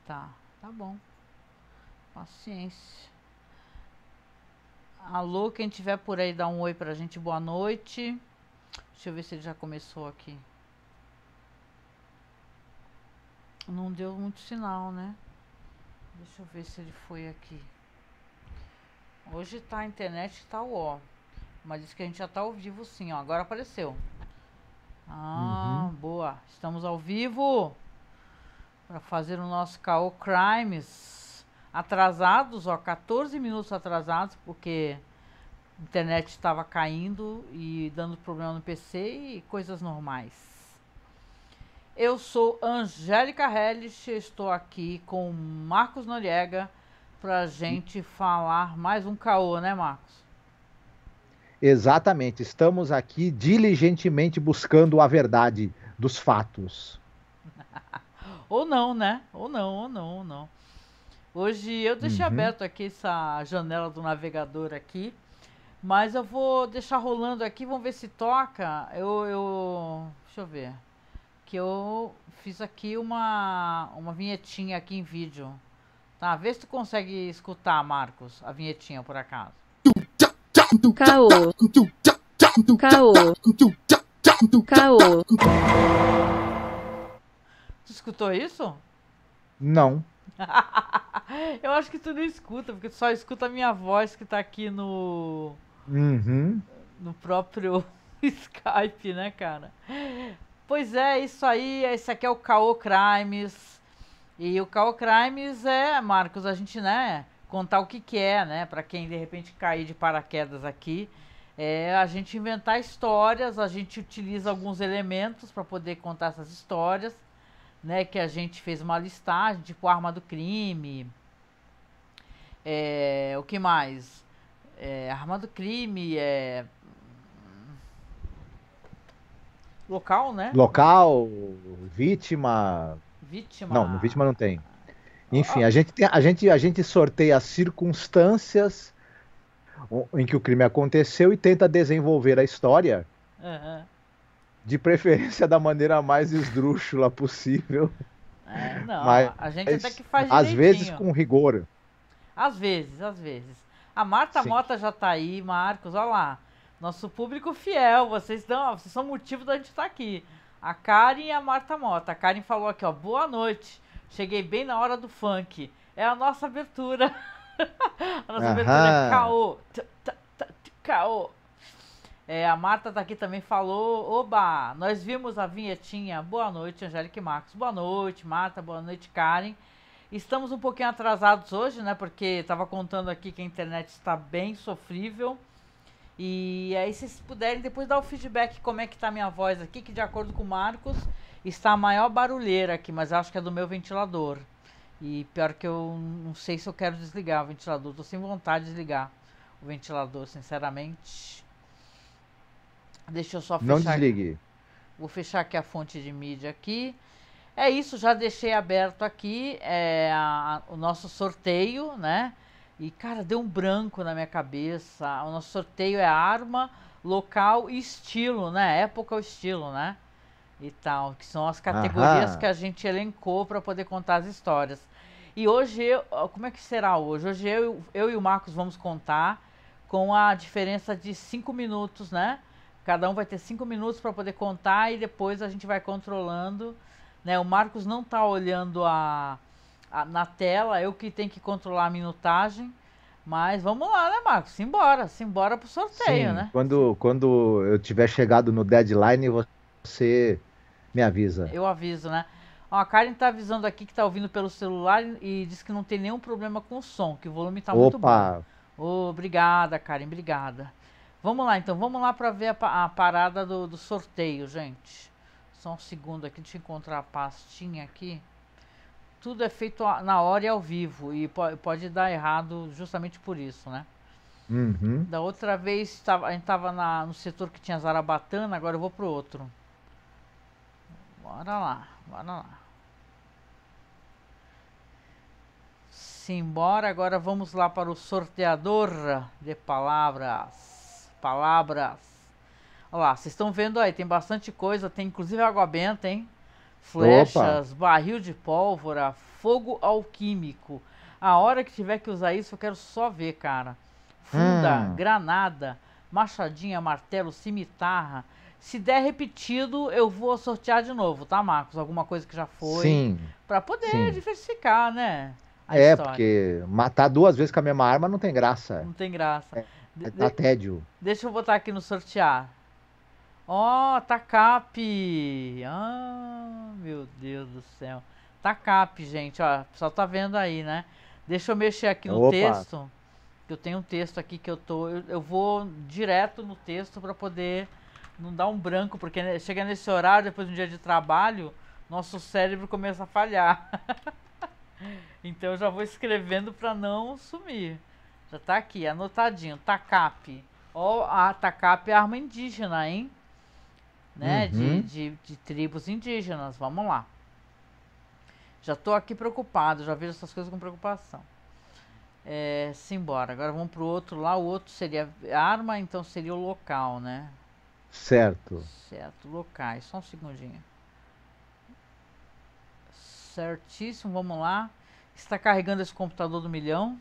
Tá, tá bom. Paciência. Alô, quem tiver por aí, dá um oi pra gente, boa noite. Deixa eu ver se ele já começou aqui. Não deu muito sinal, né? Deixa eu ver se ele foi aqui. Hoje tá a internet, tá o ó. Mas diz que a gente já tá ao vivo sim, ó. Agora apareceu. Ah, boa. Estamos ao vivo para fazer o nosso KO Crimes. Atrasados, ó, 14 minutos atrasados, porque a internet estava caindo e dando problema no PC e coisas normais. Eu sou Angélica Hellish, estou aqui com Marcos Noriega pra gente falar mais um KO, né, Marcos? Exatamente, estamos aqui diligentemente buscando a verdade dos fatos. Ou não, né? Ou não, ou não, ou não. Hoje eu deixei Uhum. aberto aqui essa janela do navegador aqui, mas eu vou deixar rolando aqui, vamos ver se toca. Deixa eu ver. Que eu fiz aqui uma vinhetinha aqui em vídeo. Tá, vê se tu consegue escutar, Marcos, a vinhetinha por acaso. Caô. Caô. Caô. Tu escutou isso? Não. Eu acho que tu não escuta, porque tu só escuta a minha voz que tá aqui Uhum. no próprio Skype, né, cara? Pois é, isso aí, esse aqui é o KO Crimes. E o KO Crimes é, Marcos, a gente, né, contar o que que é, né, pra quem de repente cair de paraquedas aqui. É a gente inventar histórias, a gente utiliza alguns elementos para poder contar essas histórias, né, que a gente fez uma listagem, tipo arma do crime, o que mais? Arma do crime, local, né? Local, vítima. Não, no Vítima. vítima não tem. Enfim, Ó, a gente sorteia as circunstâncias em que o crime aconteceu e tenta desenvolver a história, aham. de preferência da maneira mais esdrúxula possível, Não, mas a gente até que faz às vezes direitinho. com rigor. Às vezes, às vezes. A Marta Sim. Mota já tá aí, Marcos, olha lá. Nosso público fiel, vocês são motivo da gente estar aqui. A Karen e a Marta Mota. A Karen falou aqui, ó, boa noite. Cheguei bem na hora do funk. É a nossa abertura. A nossa abertura é Aham. caô. Caô. A Marta tá aqui também, falou. Oba, nós vimos a vinhetinha. Boa noite, Angélica e Marcos. Boa noite, Marta. Boa noite, Karen. Estamos um pouquinho atrasados hoje, né? Porque estava contando aqui que a internet está bem sofrível. E aí, se vocês puderem depois dar o feedback como é que tá a minha voz aqui, que de acordo com o Marcos, está a maior barulheira aqui, mas eu acho que é do meu ventilador. E pior que eu não sei se eu quero desligar o ventilador. Tô sem vontade de desligar o ventilador, sinceramente. Deixa eu só Não fechar. desligue. Vou fechar aqui a fonte de mídia aqui. É isso, já deixei aberto aqui o nosso sorteio, né? E, cara, deu um branco na minha cabeça. O nosso sorteio é arma, local e estilo, né? Época ou estilo, né? E tal, que são as categorias que Aham. a gente elencou para poder contar as histórias. E hoje, como é que será hoje? Hoje eu e o Marcos vamos contar com a diferença de 5 minutos, né? Cada um vai ter 5 minutos para poder contar e depois a gente vai controlando, né? O Marcos não tá olhando na tela, eu que tenho que controlar a minutagem. Mas vamos lá, né, Marcos? Simbora pro sorteio, Sim, né? quando eu tiver chegado no deadline, você me avisa. Eu aviso, né? Ó, a Karen tá avisando aqui que tá ouvindo pelo celular e diz que não tem nenhum problema com o som, que o volume tá muito bom. Opa, Obrigada, Karen, obrigada. Vamos lá, então, vamos lá para ver a parada do sorteio, gente. Só um segundo aqui, deixa eu encontrar a pastinha aqui. Tudo é feito na hora e ao vivo, e pode dar errado justamente por isso, né? uhum. Da outra vez a gente tava no setor que tinha Zarabatana, agora eu vou pro outro. Bora lá, bora lá. Simbora, agora vamos lá para o sorteador de palavras. Palavras. Olha lá, vocês estão vendo aí, tem bastante coisa, tem inclusive água benta, hein? flechas, barril de pólvora, fogo alquímico. A hora que tiver que usar isso, eu quero só ver, cara. Funda, granada, machadinha, martelo, cimitarra. Se der repetido, eu vou sortear de novo, tá, Marcos? Alguma coisa que já foi. Sim, Pra poder sim. diversificar, né? A É, história. porque matar 2 vezes com a mesma arma não tem graça. Não tem graça. Dá tédio. Deixa eu botar aqui no sortear. Ó, TACAP. Ah, meu Deus do céu. TACAP, gente, ó. O pessoal tá vendo aí, né? Deixa eu mexer aqui no Opa. texto. Que eu tenho um texto aqui que eu vou direto no texto para poder não dar um branco, porque chega nesse horário, depois de um dia de trabalho, nosso cérebro começa a falhar. Então eu já vou escrevendo para não sumir. Já tá aqui, anotadinho. TACAP. Ó, a TACAP é arma indígena, hein? Né? Uhum. De tribos indígenas. Vamos lá. Já tô aqui preocupado, já vejo essas coisas com preocupação. Simbora. Agora vamos pro outro lá. O outro seria arma, então seria o local, né? Certo. Certo, locais. Só um segundinho. Certíssimo, vamos lá. Está carregando esse computador do milhão.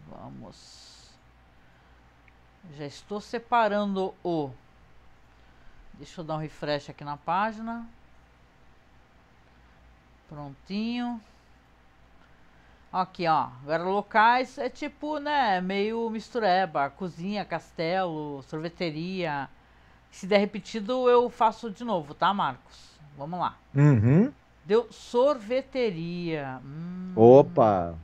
Vamos. Já estou separando o... Deixa eu dar um refresh aqui na página. Prontinho. Aqui, ó. Agora locais é tipo, né? Meio mistureba. Cozinha, castelo, sorveteria. Se der repetido, eu faço de novo, tá, Marcos? Vamos lá. Uhum. Deu sorveteria. Opa,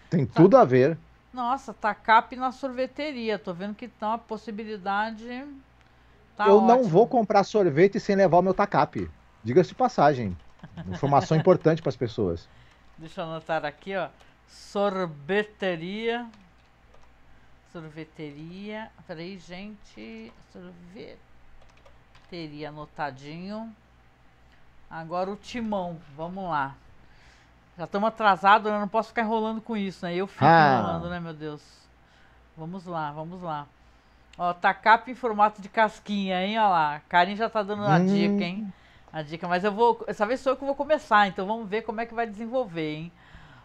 tem tudo a ver. Nossa, TACAP na sorveteria. Tô vendo que tá uma possibilidade. Tá Eu ótimo. não vou comprar sorvete sem levar o meu TACAP. Diga-se de passagem. Informação importante para as pessoas. Deixa eu anotar aqui, ó. Sorveteria. Sorveteria. Peraí, gente. Sorveteria anotadinho. Agora o timão. Vamos lá. Já estamos atrasados, eu não posso ficar enrolando com isso, né? Eu fico enrolando, né, meu Deus? Vamos lá, vamos lá. Ó, TACAP em formato de casquinha, hein? Olha lá. A Karin já tá dando a dica, hein? A dica, mas eu vou... Essa vez sou eu que vou começar, então vamos ver como é que vai desenvolver, hein?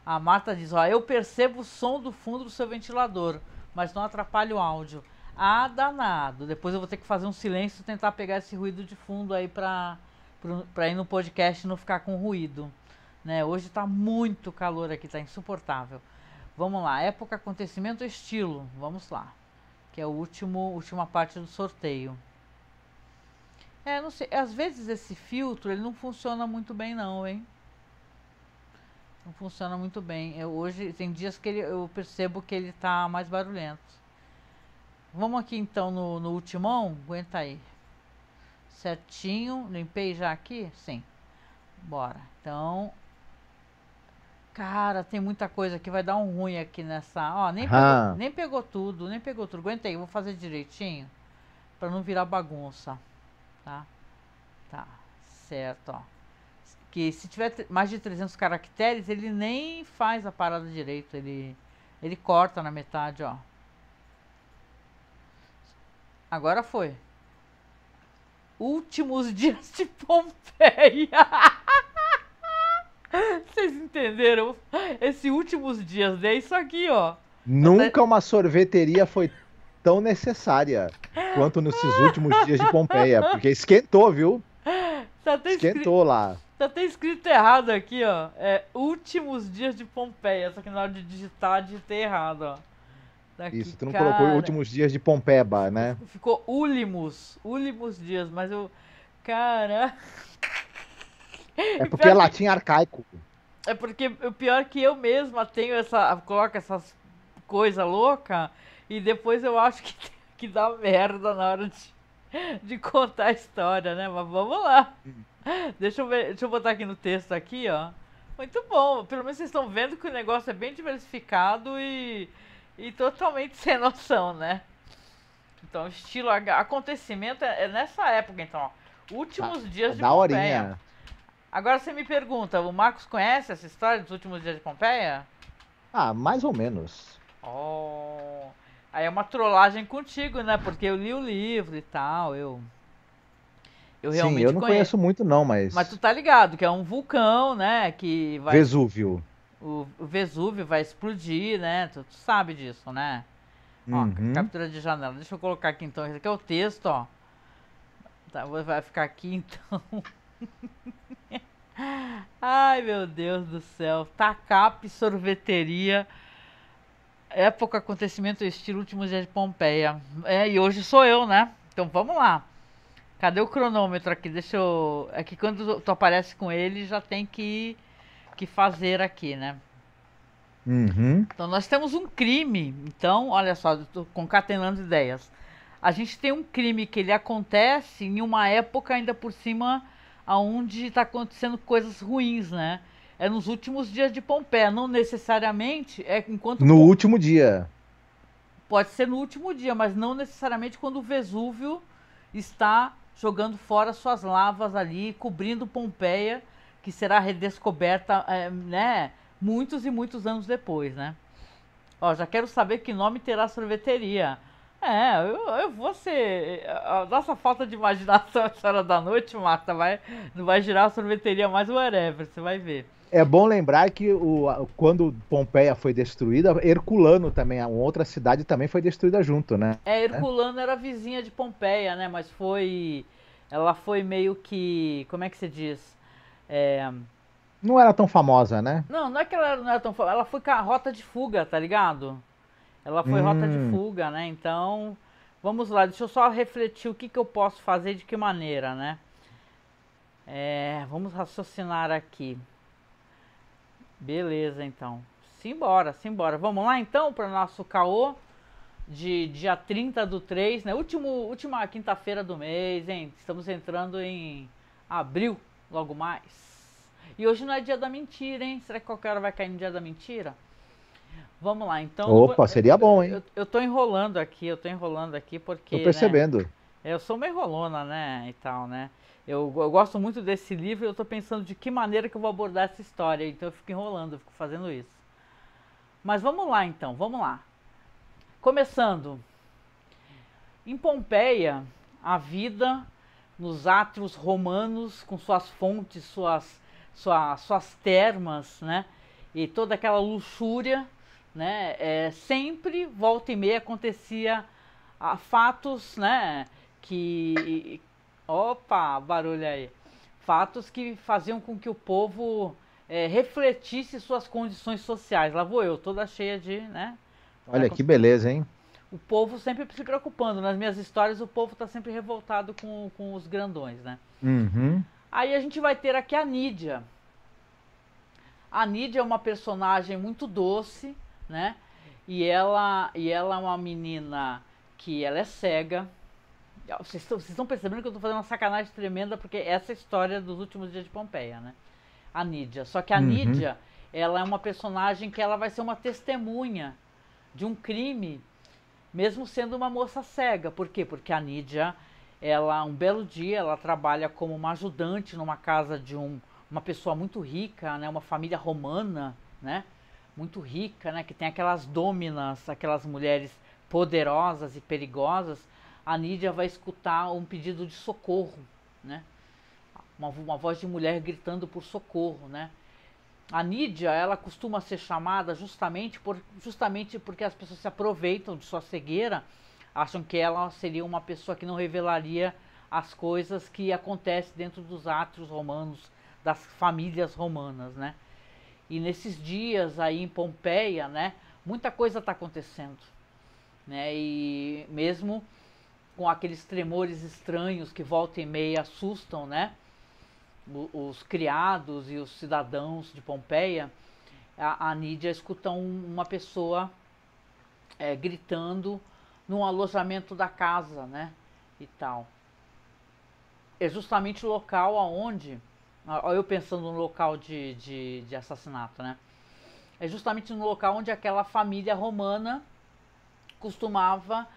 A Marta diz, ó, eu percebo o som do fundo do seu ventilador, mas não atrapalha o áudio. Ah, danado. Depois eu vou ter que fazer um silêncio e tentar pegar esse ruído de fundo aí pra ir no podcast e não ficar com ruído. Né? Hoje tá muito calor aqui, tá insuportável. Vamos lá, época, acontecimento, estilo. Vamos lá. Que é o última parte do sorteio. Não sei, às vezes esse filtro ele não funciona muito bem não, hein? Não funciona muito bem. Hoje tem dias que eu percebo que ele tá mais barulhento. Vamos aqui então no ultimão, aguenta aí. Certinho, limpei já aqui? Sim. Bora. Então, cara, tem muita coisa aqui, vai dar um ruim aqui nessa... Ó, nem pegou tudo, Aguenta aí, eu vou fazer direitinho pra não virar bagunça. Tá? Tá, certo, ó. Que se tiver mais de 300 caracteres, ele nem faz a parada direito, ele corta na metade, ó. Agora foi. Últimos dias de Pompeia. Vocês entenderam? Esse últimos dias, é isso aqui, ó. Nunca uma sorveteria foi tão necessária quanto nesses últimos dias de Pompeia, porque esquentou, viu? Esquentou lá. Tá até escrito errado aqui, ó. Últimos dias de Pompeia, só que na hora de digitar, digitei errado, ó. Daqui, isso, tu não colocou últimos dias de Pompeba, né? Ficou últimos dias, mas eu... Cara... É porque é latim arcaico. É porque o pior é que eu mesma tenho coloco essas coisas loucas e depois eu acho que dá merda na hora de contar a história, né? Mas vamos lá. Deixa eu botar aqui no texto aqui, ó. Muito bom. Pelo menos vocês estão vendo que o negócio é bem diversificado e totalmente sem noção, né? Então, estilo acontecimento é nessa época, então, ó. Últimos dias de Pompeia. Daorinha. Agora você me pergunta, o Marcos conhece essa história dos últimos dias de Pompeia? Ah, mais ou menos. Oh, aí é uma trollagem contigo, né? Porque eu li o livro e tal, Eu Sim, realmente eu não conheço muito não, Mas tu mas tá ligado que é um vulcão, né? Que vai. Vesúvio. O Vesúvio vai explodir, né? Tu sabe disso, né? Ó, Uhum. captura de janela. Deixa eu colocar aqui então. Esse aqui é o texto, ó. Tá, vai ficar aqui então. Ai, meu Deus do céu. TACAP Sorveteria. Época, acontecimento, estilo, últimos dias de Pompeia. É, e hoje sou eu, né? Então vamos lá. Cadê o cronômetro aqui? Deixa eu. É que quando tu aparece com ele, já tem que fazer aqui, né? Uhum. Então nós temos um crime. Então, olha só, eu tô concatenando ideias. A gente tem um crime que ele acontece em uma época ainda por cima aonde está acontecendo coisas ruins, né? É nos últimos dias de Pompeia, não necessariamente é enquanto No último dia. pode ser no último dia, mas não necessariamente quando o Vesúvio está jogando fora suas lavas ali, cobrindo Pompeia, que será redescoberta, né, muitos e muitos anos depois, né? Ó, já quero saber que nome terá a sorveteria. Eu vou ser. A nossa falta de imaginação essa hora da noite, Marta, não vai girar a sorveteria mais whatever, você vai ver. É bom lembrar que quando Pompeia foi destruída, Herculano também, uma outra cidade também foi destruída junto, né? Herculano era vizinha de Pompeia, né? Mas foi. Ela foi meio que. Como é que se diz? É, Não era tão famosa, né? não é que ela não era tão. Ela foi com a rota de fuga, tá ligado? Ela foi rota de Hum, fuga, né? Então. Vamos lá, deixa eu só refletir o que eu posso fazer de que maneira, né? Vamos raciocinar aqui. Beleza, então. Simbora, simbora. Vamos lá então para o nosso caô de dia 30/3, né? Última quinta-feira do mês, hein? Estamos entrando em abril, logo mais. E hoje não é dia da mentira, hein? Será que qualquer hora vai cair no dia da mentira? Vamos lá, então. opa, seria bom, hein? Eu tô enrolando aqui Tô porque, né? percebendo. Eu sou meio enrolona, né? E tal, né? Eu gosto muito desse livro e eu tô pensando de que maneira que eu vou abordar essa história. Então eu fico enrolando, eu fico fazendo isso. Mas vamos lá então, vamos lá. Começando. Em Pompeia, a vida nos átrios romanos, com suas fontes, suas termas, né? E toda aquela luxúria, né? Sempre, volta e meia, acontecia fatos, né? Que. Opa, barulho aí. Fatos que faziam com que o povo refletisse suas condições sociais. Lá vou eu, toda cheia de, né? Olha que beleza, hein? O povo sempre se preocupando. Nas minhas histórias, o povo está sempre revoltado com os grandões, né? Uhum. Aí a gente vai ter aqui a Nídia. A Nídia é uma personagem muito doce, né? E ela é uma menina que ela é cega. Vocês estão percebendo que eu estou fazendo uma sacanagem tremenda, porque essa é a história dos últimos dias de Pompeia, né? A Nídia. Só que a Uhum. Nídia, ela é uma personagem que ela vai ser uma testemunha de um crime, mesmo sendo uma moça cega. Por quê? Porque a Nídia, ela, um belo dia, ela trabalha como uma ajudante numa casa de uma pessoa muito rica, né? Uma família romana, né? Muito rica, né? Que tem aquelas dôminas, aquelas mulheres poderosas e perigosas. A Nídia vai escutar um pedido de socorro, né? Uma voz de mulher gritando por socorro, né? A Nídia, ela costuma ser chamada justamente porque as pessoas se aproveitam de sua cegueira, acham que ela seria uma pessoa que não revelaria as coisas que acontecem dentro dos átrios romanos, das famílias romanas, né? E nesses dias aí em Pompeia, né, muita coisa está acontecendo, né? E mesmo com aqueles tremores estranhos que volta e meia assustam, né? Os criados e os cidadãos de Pompeia, a Nídia escuta uma pessoa gritando num alojamento da casa, né? E tal. É justamente o local aonde, olha eu pensando no local de assassinato, né? É justamente no local onde aquela família romana costumava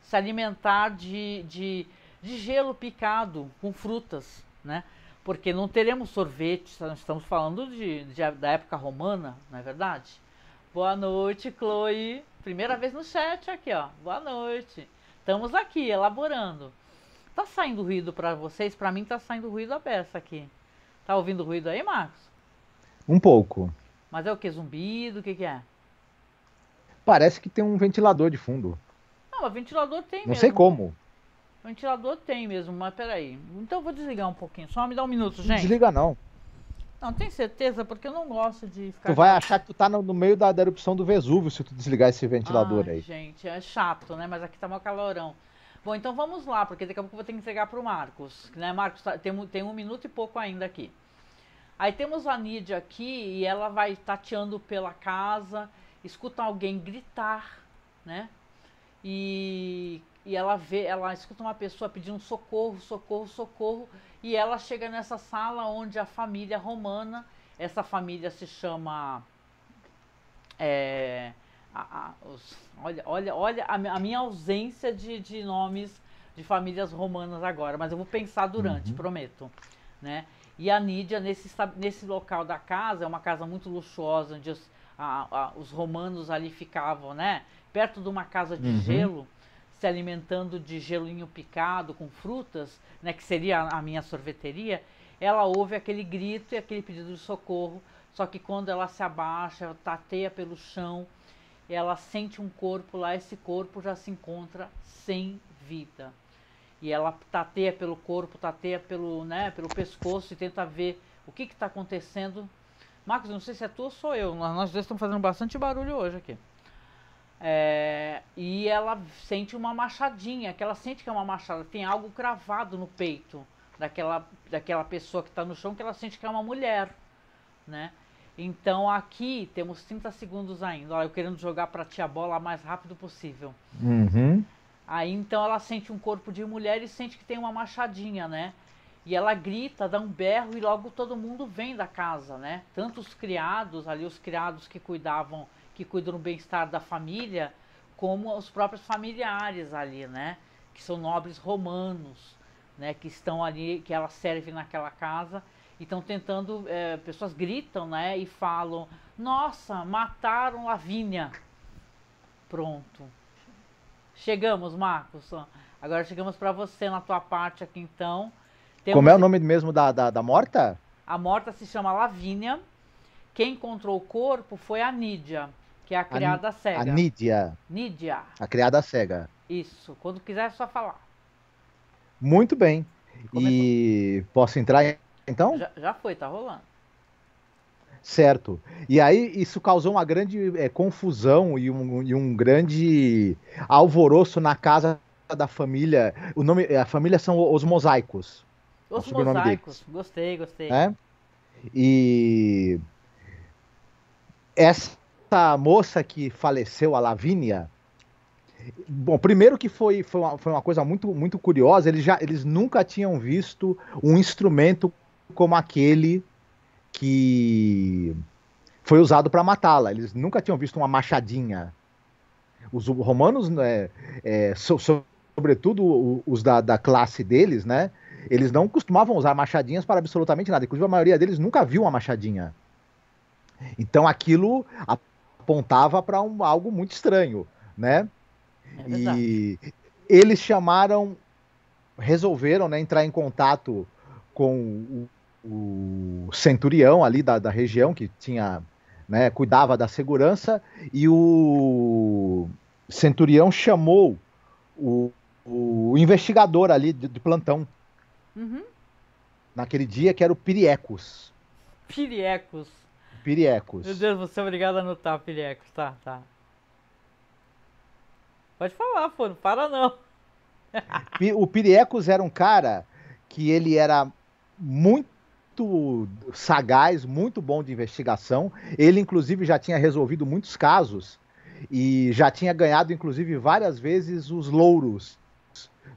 se alimentar de gelo picado com frutas, né? Porque não teremos sorvete, nós estamos falando da época romana, não é verdade? Boa noite, Chloe. Primeira vez no chat aqui, ó. Boa noite. Estamos aqui elaborando. Tá saindo ruído pra vocês? Pra mim tá saindo ruído a beça aqui. Tá ouvindo ruído aí, Marcos? Um pouco. Mas é o que? Zumbido? O que é? Parece que tem um ventilador de fundo. Não, mas ventilador tem Não mesmo. sei como. Ventilador tem mesmo, mas peraí. Então eu vou desligar um pouquinho. Só me dá um minuto, gente. Não desliga não. Não, tem certeza? Porque eu não gosto de ficar... Tu vai achar que tu tá no meio da erupção do Vesúvio se tu desligar esse ventilador Ai, aí. gente, é chato, né? Mas aqui tá mó calorão. Bom, então vamos lá, porque daqui a pouco eu vou ter que entregar pro Marcos. Né, Marcos, tem 1 minuto e pouco ainda aqui. Aí temos a Nídia aqui e ela vai tateando pela casa, escuta alguém gritar, né? E ela escuta uma pessoa pedindo socorro, socorro, socorro. E ela chega nessa sala onde a família romana, essa família se chama... olha a minha ausência de nomes de famílias romanas agora, mas eu vou pensar durante, prometo, né? E a Nídia, nesse local da casa, é uma casa muito luxuosa, onde os romanos ali ficavam, né? Perto de uma casa de gelo, se alimentando de gelinho picado com frutas, né? Que seria a minha sorveteria. Ela ouve aquele grito e aquele pedido de socorro, só que quando ela se abaixa, ela tateia pelo chão, ela sente um corpo lá, esse corpo já se encontra sem vida. E ela tateia pelo corpo, tateia pelo pescoço e tenta ver o que está acontecendo. Marcos, não sei se é tu ou sou eu, nós dois estamos fazendo bastante barulho hoje aqui. E ela sente uma machadinha, que ela sente que é uma machada, tem algo cravado no peito daquela pessoa que está no chão, que ela sente que é uma mulher, né? Então aqui temos 30 segundos ainda. Olha, eu querendo jogar pra ti a bola o mais rápido possível. Aí então ela sente um corpo de mulher e sente que tem uma machadinha, né? E ela grita, dá um berro e logo todo mundo vem da casa, né? Tanto os criados, ali os criados que cuidam do bem-estar da família, como os próprios familiares ali, né? Que são nobres romanos, né? Que estão ali, que ela serve naquela casa. E estão tentando, pessoas gritam, né, e falam, nossa, mataram Lavínia. Pronto. Chegamos, Marcos. Agora chegamos para você na tua parte aqui, então. Como é o nome mesmo da morta? A morta se chama Lavínia. Quem encontrou o corpo foi a Nídia, que é a criada cega. A Nídia. Nídia. A criada cega. Isso. Quando quiser é só falar. Muito bem. Começou. E posso entrar então? Já foi, tá rolando. Certo. E aí isso causou uma grande confusão e um grande alvoroço na casa da família. A família são os Mosaicos. Os Mosaicos. Gostei. E essa moça que faleceu, a Lavínia, bom, primeiro que foi uma coisa muito, muito curiosa, eles nunca tinham visto um instrumento como aquele que foi usado para matá-la. Eles nunca tinham visto uma machadinha. Os romanos, né, sobretudo os da classe deles, né, eles não costumavam usar machadinhas para absolutamente nada. Inclusive a maioria deles nunca viu uma machadinha. Então aquilo apontava para algo muito estranho, né? E eles resolveram, né, entrar em contato com o centurião ali da região, que tinha, né, cuidava da segurança, e o centurião chamou o investigador ali de plantão, naquele dia, que era o Piriecos. Piriecos. Meu Deus, você é obrigado a anotar Piriecos, tá. Pode falar, pô, não para não. O Piriecos era um cara que ele era muito sagaz, muito bom de investigação. Ele, inclusive, já tinha resolvido muitos casos e já tinha ganhado, inclusive, várias vezes os louros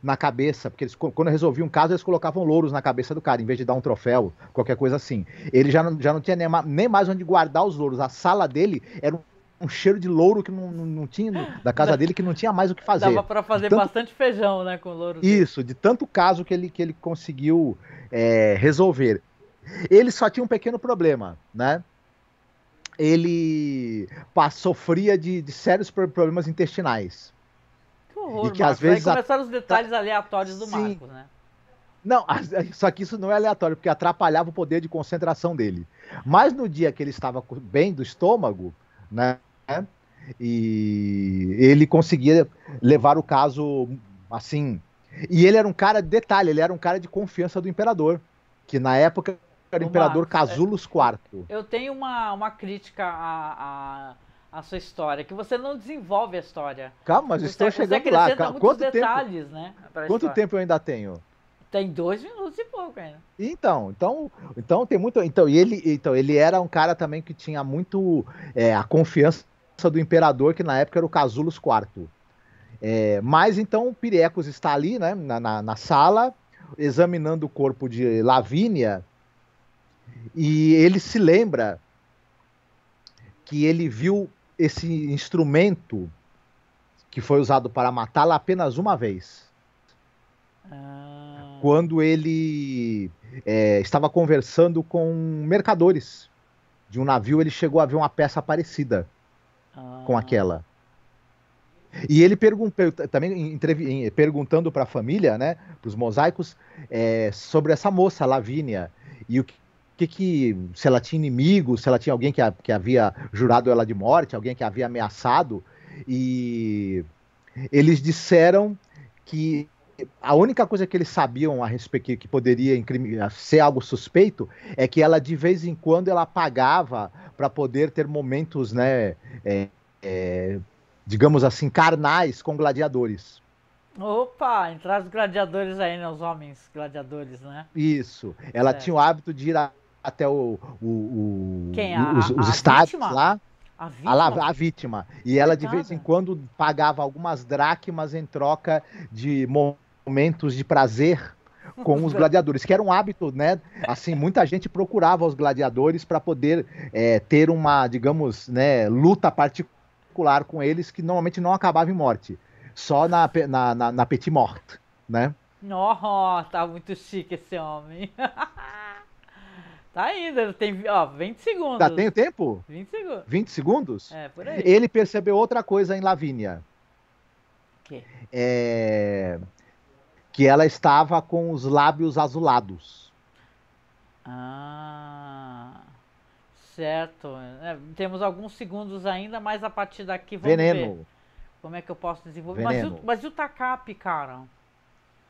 na cabeça, porque quando resolviam um caso, eles colocavam louros na cabeça do cara, em vez de dar um troféu, qualquer coisa assim. Ele já não tinha nem mais onde guardar os louros. A sala dele era um cheiro de louro que não tinha, da casa dele, que não tinha mais o que fazer. Dava para fazer bastante feijão, né, com louro. Isso, de tanto caso que ele conseguiu resolver. Ele só tinha um pequeno problema, né? Ele sofria de sérios problemas intestinais. horror, E que às Marcos. Aí vezes começaram os detalhes aleatórios do Sim. Marcos, né? Não, só que isso não é aleatório, porque atrapalhava o poder de concentração dele. Mas no dia que ele estava bem do estômago, né? E ele conseguia levar o caso assim. E ele era um cara, detalhe, ele era um cara de confiança do imperador, que na época era o Ô, imperador Marcos, Casulus IV. eu tenho uma crítica à sua história, que você não desenvolve a história. Calma, mas Você, estou você chegando lá. acrescenta muitos detalhes, né? Pra Quanto história. tempo eu ainda tenho? Tem 2 minutos e pouco ainda. Então tem muito. Ele era um cara também que tinha muito a confiança do imperador, que na época era o Casulus IV. Mas então o Piriecos está ali, né, na sala, examinando o corpo de Lavínia, e ele se lembra que ele viu esse instrumento que foi usado para matá-la apenas uma vez. Quando ele estava conversando com mercadores de um navio, ele chegou a ver uma peça parecida com aquela. E ele também perguntando para a família, né, para os mosaicos, sobre essa moça, Lavínia, e se ela tinha inimigos, se ela tinha alguém que havia jurado ela de morte, alguém que havia ameaçado, e eles disseram que a única coisa que eles sabiam a respeito que poderia ser algo suspeito é que ela de vez em quando ela pagava para poder ter momentos, né, digamos assim, carnais com gladiadores. Opa, entraram os gladiadores aí, né? Os homens gladiadores, né? Isso. Ela Certo. tinha o hábito de ir até Quem? os estádios vítima? lá. A vítima? A vítima. E ela de vez em Coitada. quando pagava algumas dracmas em troca de momentos de prazer com os gladiadores, que era um hábito, né? Assim, muita gente procurava os gladiadores para poder ter uma, digamos, né, luta particular com eles, que normalmente não acabava em morte, só na petit morte, né? Oh, tá muito chique esse homem. Tá ainda, tem 20 segundos. Já tem o tempo? 20 segundos. 20 segundos? Por aí. Ele percebeu outra coisa em Lavínia. Que? Que ela estava com os lábios azulados. Certo. Temos alguns segundos ainda, mas a partir daqui vamos Veneno. ver como é que eu posso desenvolver. Veneno. Mas e o Takapi, cara?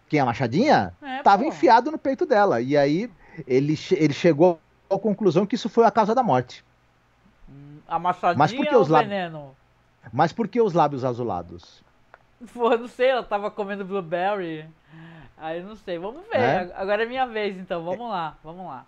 Quem, a machadinha? Tava pô. enfiado no peito dela. E aí ele chegou à conclusão que isso foi a causa da morte. A machadinha ou o veneno? Mas por que os lábios azulados? Pô, não sei, ela tava comendo blueberry. Aí não sei, vamos ver. Agora é minha vez, então. Vamos lá.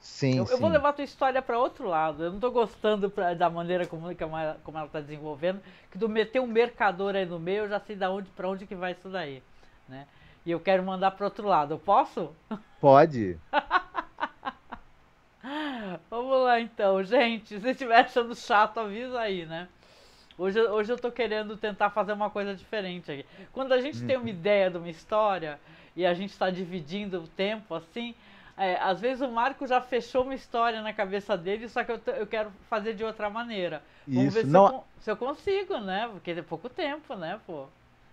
Sim, eu vou levar a tua história para outro lado. Eu não tô gostando da maneira como ela tá desenvolvendo. Que tu meter um mercador aí no meio, eu já sei para onde que vai isso daí, né? E eu quero mandar para outro lado. Eu posso? Pode. Vamos lá então, gente. Se estiver achando chato, avisa aí, né? Hoje eu tô querendo tentar fazer uma coisa diferente aqui. Quando a gente tem uma ideia de uma história e a gente está dividindo o tempo assim, às vezes o Marco já fechou uma história na cabeça dele, só que eu quero fazer de outra maneira. Vamos ver se eu consigo, né? Porque tem pouco tempo, né, pô?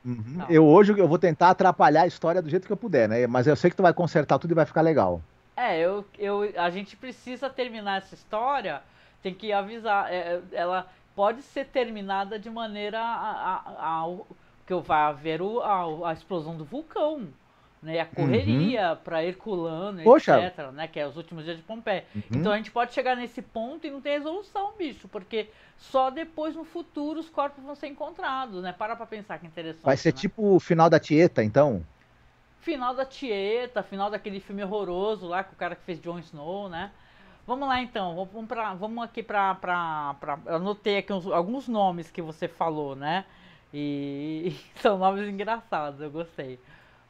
Uhum. Hoje eu vou tentar atrapalhar a história do jeito que eu puder, né? Mas eu sei que tu vai consertar tudo e vai ficar legal. A gente precisa terminar essa história, tem que avisar. Ela pode ser terminada de maneira que vai haver a explosão do vulcão, né? A correria para Herculano, etc, né? Que é os últimos dias de Pompeia. Então a gente pode chegar nesse ponto e não ter resolução, bicho, porque só depois no futuro os corpos vão ser encontrados, né? Para pensar que interessante. Vai ser tipo o final da Tieta, então? Final da Tieta, final daquele filme horroroso lá com o cara que fez Jon Snow, né? Vamos lá então, vamos aqui pra eu anotei aqui alguns nomes que você falou, né? E são nomes engraçados, eu gostei.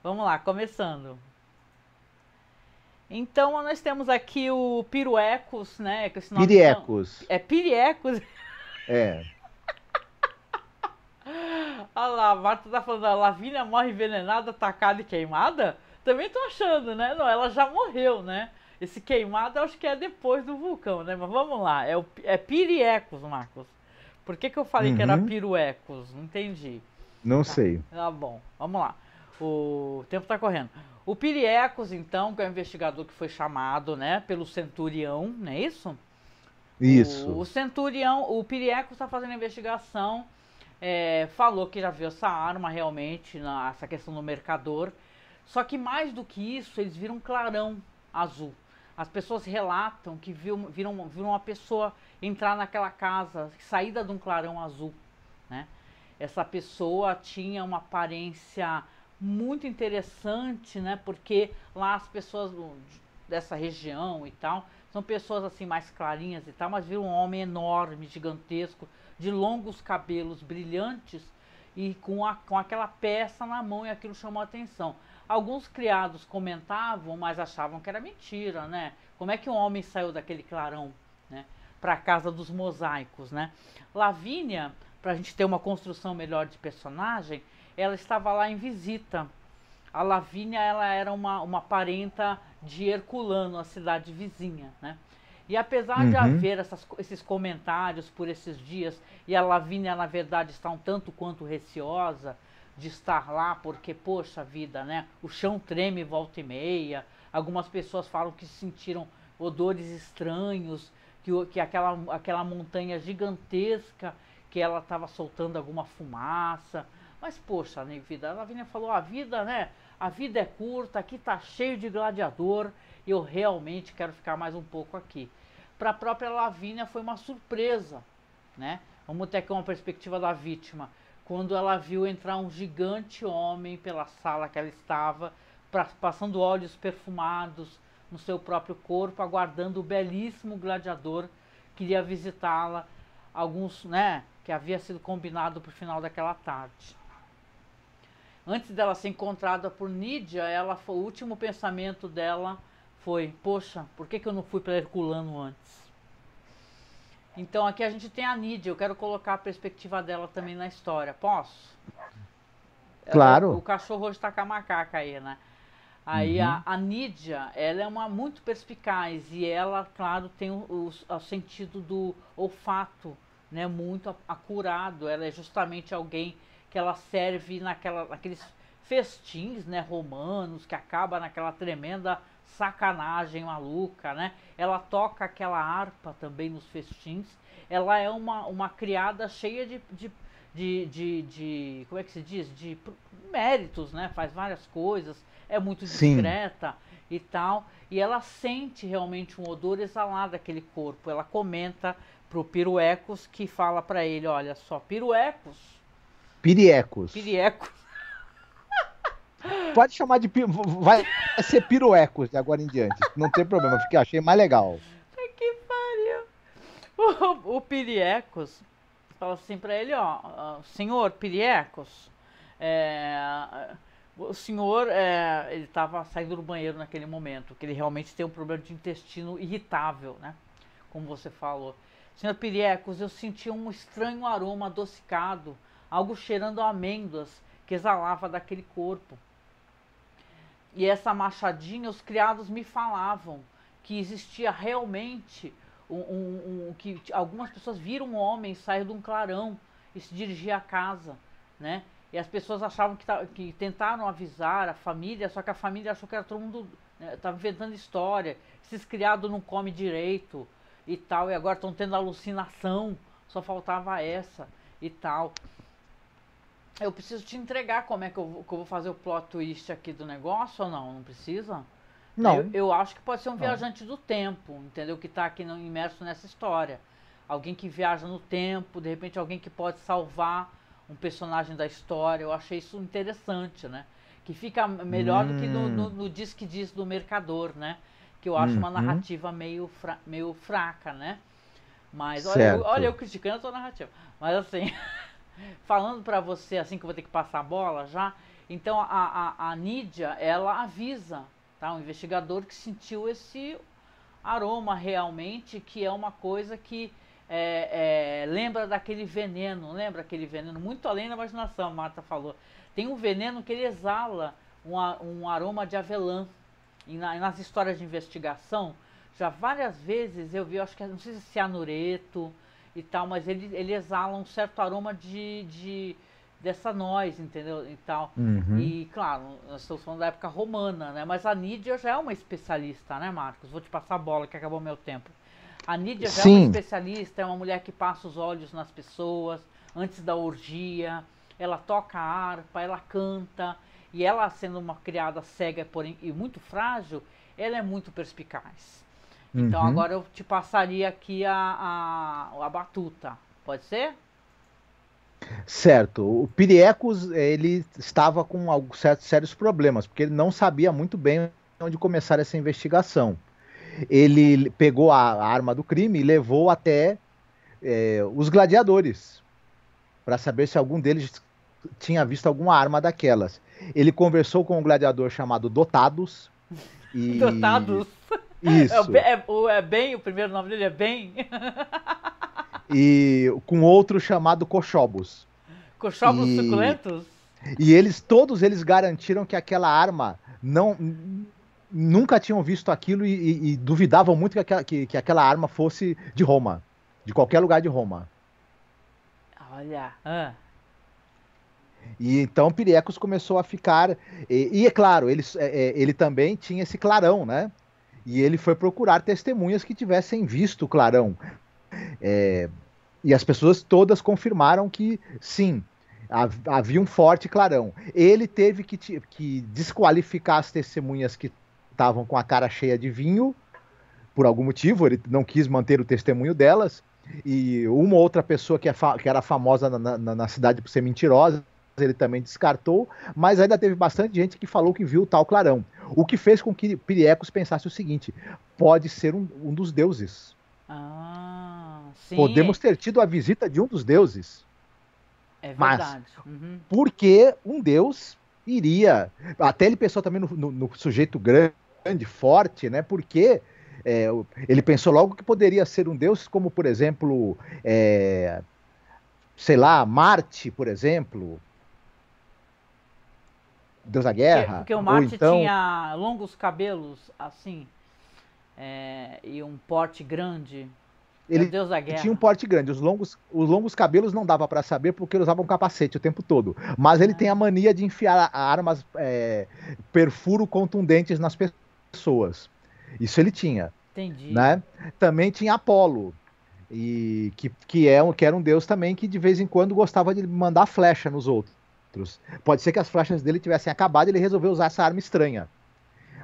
Vamos lá, começando. Então nós temos aqui o Piruecos, né? Que esse nome Piriecos. Piriecos? Olha lá, a Marta tá falando, a Lavínia morre envenenada, atacada e queimada? Também tô achando, né? Não, ela já morreu, né? Esse queimado eu acho que é depois do vulcão, né? Mas vamos lá, é Piriecos, Marcos. Por que eu falei que era Piruecos? Não entendi. Não sei. Tá bom, vamos lá. O tempo tá correndo. O Piriecos, então, que é o investigador que foi chamado, né, pelo centurião, não é isso? O Isso. centurião, o Piriecos está fazendo a investigação, falou que já viu essa arma realmente, essa questão do mercador. Só que mais do que isso, eles viram um clarão azul. As pessoas relatam que viram uma pessoa entrar naquela casa, saída de um clarão azul, né? Essa pessoa tinha uma aparência muito interessante, né? Porque lá as pessoas dessa região e tal são pessoas assim mais clarinhas e tal, mas viram um homem enorme, gigantesco, de longos cabelos brilhantes e com aquela peça na mão, e aquilo chamou a atenção. Alguns criados comentavam, mas achavam que era mentira, né? Como é que um homem saiu daquele clarão, né, para a casa dos mosaicos, né? Lavínia, para a gente ter uma construção melhor de personagem, ela estava lá em visita. A Lavínia, ela era uma parenta de Herculano, a cidade vizinha, né? E apesar de haver esses comentários por esses dias, e a Lavínia, na verdade, está um tanto quanto receosa de estar lá, porque, poxa vida, né? O chão treme volta e meia. Algumas pessoas falam que sentiram odores estranhos, que aquela montanha gigantesca, que ela estava soltando alguma fumaça. Mas, poxa, né, vida, a Lavínia falou, a vida, né? A vida é curta, aqui tá cheio de gladiador, e eu realmente quero ficar mais um pouco aqui. Para a própria Lavínia foi uma surpresa, né? Vamos ter aqui uma perspectiva da vítima. Quando ela viu entrar um gigante homem pela sala que ela estava, passando óleos perfumados no seu próprio corpo, aguardando o belíssimo gladiador que iria visitá-la, alguns, né, que havia sido combinado para o final daquela tarde. Antes dela ser encontrada por Nídia, o último pensamento dela foi, poxa, por que eu não fui para Herculano antes? Então aqui a gente tem a Nídia, eu quero colocar a perspectiva dela também na história, posso? Claro. O cachorro hoje tá com a macaca aí, né? Aí a Nídia, ela é muito perspicaz, e ela, claro, tem o sentido do olfato, né, muito acurado. Ela é justamente alguém que ela serve naqueles festins, né, romanos, que acaba naquela tremenda sacanagem maluca, né? Ela toca aquela harpa também nos festins. Ela é uma criada cheia de como é que se diz? De méritos, né? Faz várias coisas, é muito discreta e tal. E ela sente realmente um odor exalado daquele corpo. Ela comenta pro Piruecos, que fala para ele, olha só, Piruecos. Piriecos. Pode chamar de vai ser Piruecos de agora em diante. Não tem problema, porque eu achei mais legal. Que pariu. O Piriecos fala assim para ele, ó, senhor Piriecos, o senhor, ele estava saindo do banheiro naquele momento, que ele realmente tem um problema de intestino irritável, né? Como você falou. Senhor Piriecos, eu senti um estranho aroma adocicado, algo cheirando a amêndoas que exalava daquele corpo. E essa machadinha, os criados me falavam que existia realmente que algumas pessoas viram um homem sair de um clarão e se dirigir à casa, né? E as pessoas achavam que tentaram avisar a família, só que a família achou que era todo mundo, né, estava inventando história. Esses criados não comem direito e tal, e agora estão tendo alucinação, só faltava essa e tal. Eu preciso te entregar como é que eu vou fazer o plot twist aqui do negócio ou não? Não precisa? Não. Eu acho que pode ser um viajante do tempo, entendeu? Que está aqui imerso nessa história. Alguém que viaja no tempo, de repente alguém que pode salvar um personagem da história. Eu achei isso interessante, né? Que fica melhor do que no Diz que Diz do Mercador, né? Que eu acho uma narrativa meio fraca, né? Mas olha eu criticando a tua narrativa. Mas assim, falando pra você, assim que eu vou ter que passar a bola já, então a Nídia, ela avisa, tá? Um investigador que sentiu esse aroma realmente, que é uma coisa que lembra daquele veneno, lembra aquele veneno? Muito além da imaginação, a Marta falou. Tem um veneno que ele exala um aroma de avelã. E nas histórias de investigação, já várias vezes eu vi, acho que não sei se é cianureto e tal, mas ele exala um certo aroma dessa noz, entendeu? E tal. Uhum. E, claro, nós estamos falando da época romana, né? Mas a Nídia já é uma especialista, né, Marcos? Vou te passar a bola, que acabou meu tempo. A Nídia já é uma Sim, especialista, é uma mulher que passa os olhos nas pessoas antes da orgia, ela toca a harpa, ela canta, e ela, sendo uma criada cega, porém, e muito frágil, ela é muito perspicaz. Então uhum. agora eu te passaria aqui a batuta, pode ser? Certo. O Piriecos, ele estava com alguns sérios problemas, porque ele não sabia muito bem onde começar essa investigação. Ele pegou a arma do crime e levou até os gladiadores, para saber se algum deles tinha visto alguma arma daquelas. Ele conversou com um gladiador chamado Dotados e Dotados. isso, É bem, o primeiro nome dele é bem. e com outro chamado Cochobos. Cochobos E, suculentos? e todos eles garantiram que aquela arma nunca tinham visto aquilo e duvidavam muito que aquela arma fosse de Roma, de qualquer lugar de Roma. Olha. E então Piriecos começou a ficar. E é claro, ele também tinha esse clarão, né? E ele foi procurar testemunhas que tivessem visto o clarão. E as pessoas todas confirmaram que sim, havia um forte clarão. Ele teve que desqualificar as testemunhas que estavam com a cara cheia de vinho, por algum motivo, ele não quis manter o testemunho delas. E uma outra pessoa que era famosa na cidade por ser mentirosa, ele também descartou, mas ainda teve bastante gente que falou que viu o tal clarão. O que fez com que Piriecos pensasse o seguinte: pode ser um dos deuses. Sim. Podemos ter tido a visita de um dos deuses. É Mas verdade. Uhum. porque um deus iria. Até ele pensou também no sujeito grande, forte, né? Porque ele pensou logo que poderia ser um deus, como por exemplo, sei lá, Marte, por exemplo, deus da guerra, Porque o ou Marte então tinha longos cabelos, assim, e um porte grande. É o ele deus da tinha um guerra. porte grande. Os longos cabelos não dava para saber porque ele usava um capacete o tempo todo. Mas ele tem a mania de enfiar armas perfuro contundentes nas pessoas. Isso ele tinha, Entendi. né? Também tinha Apolo, e que era um deus também que de vez em quando gostava de mandar flecha nos outros. Pode ser que as flechas dele tivessem acabado e ele resolveu usar essa arma estranha.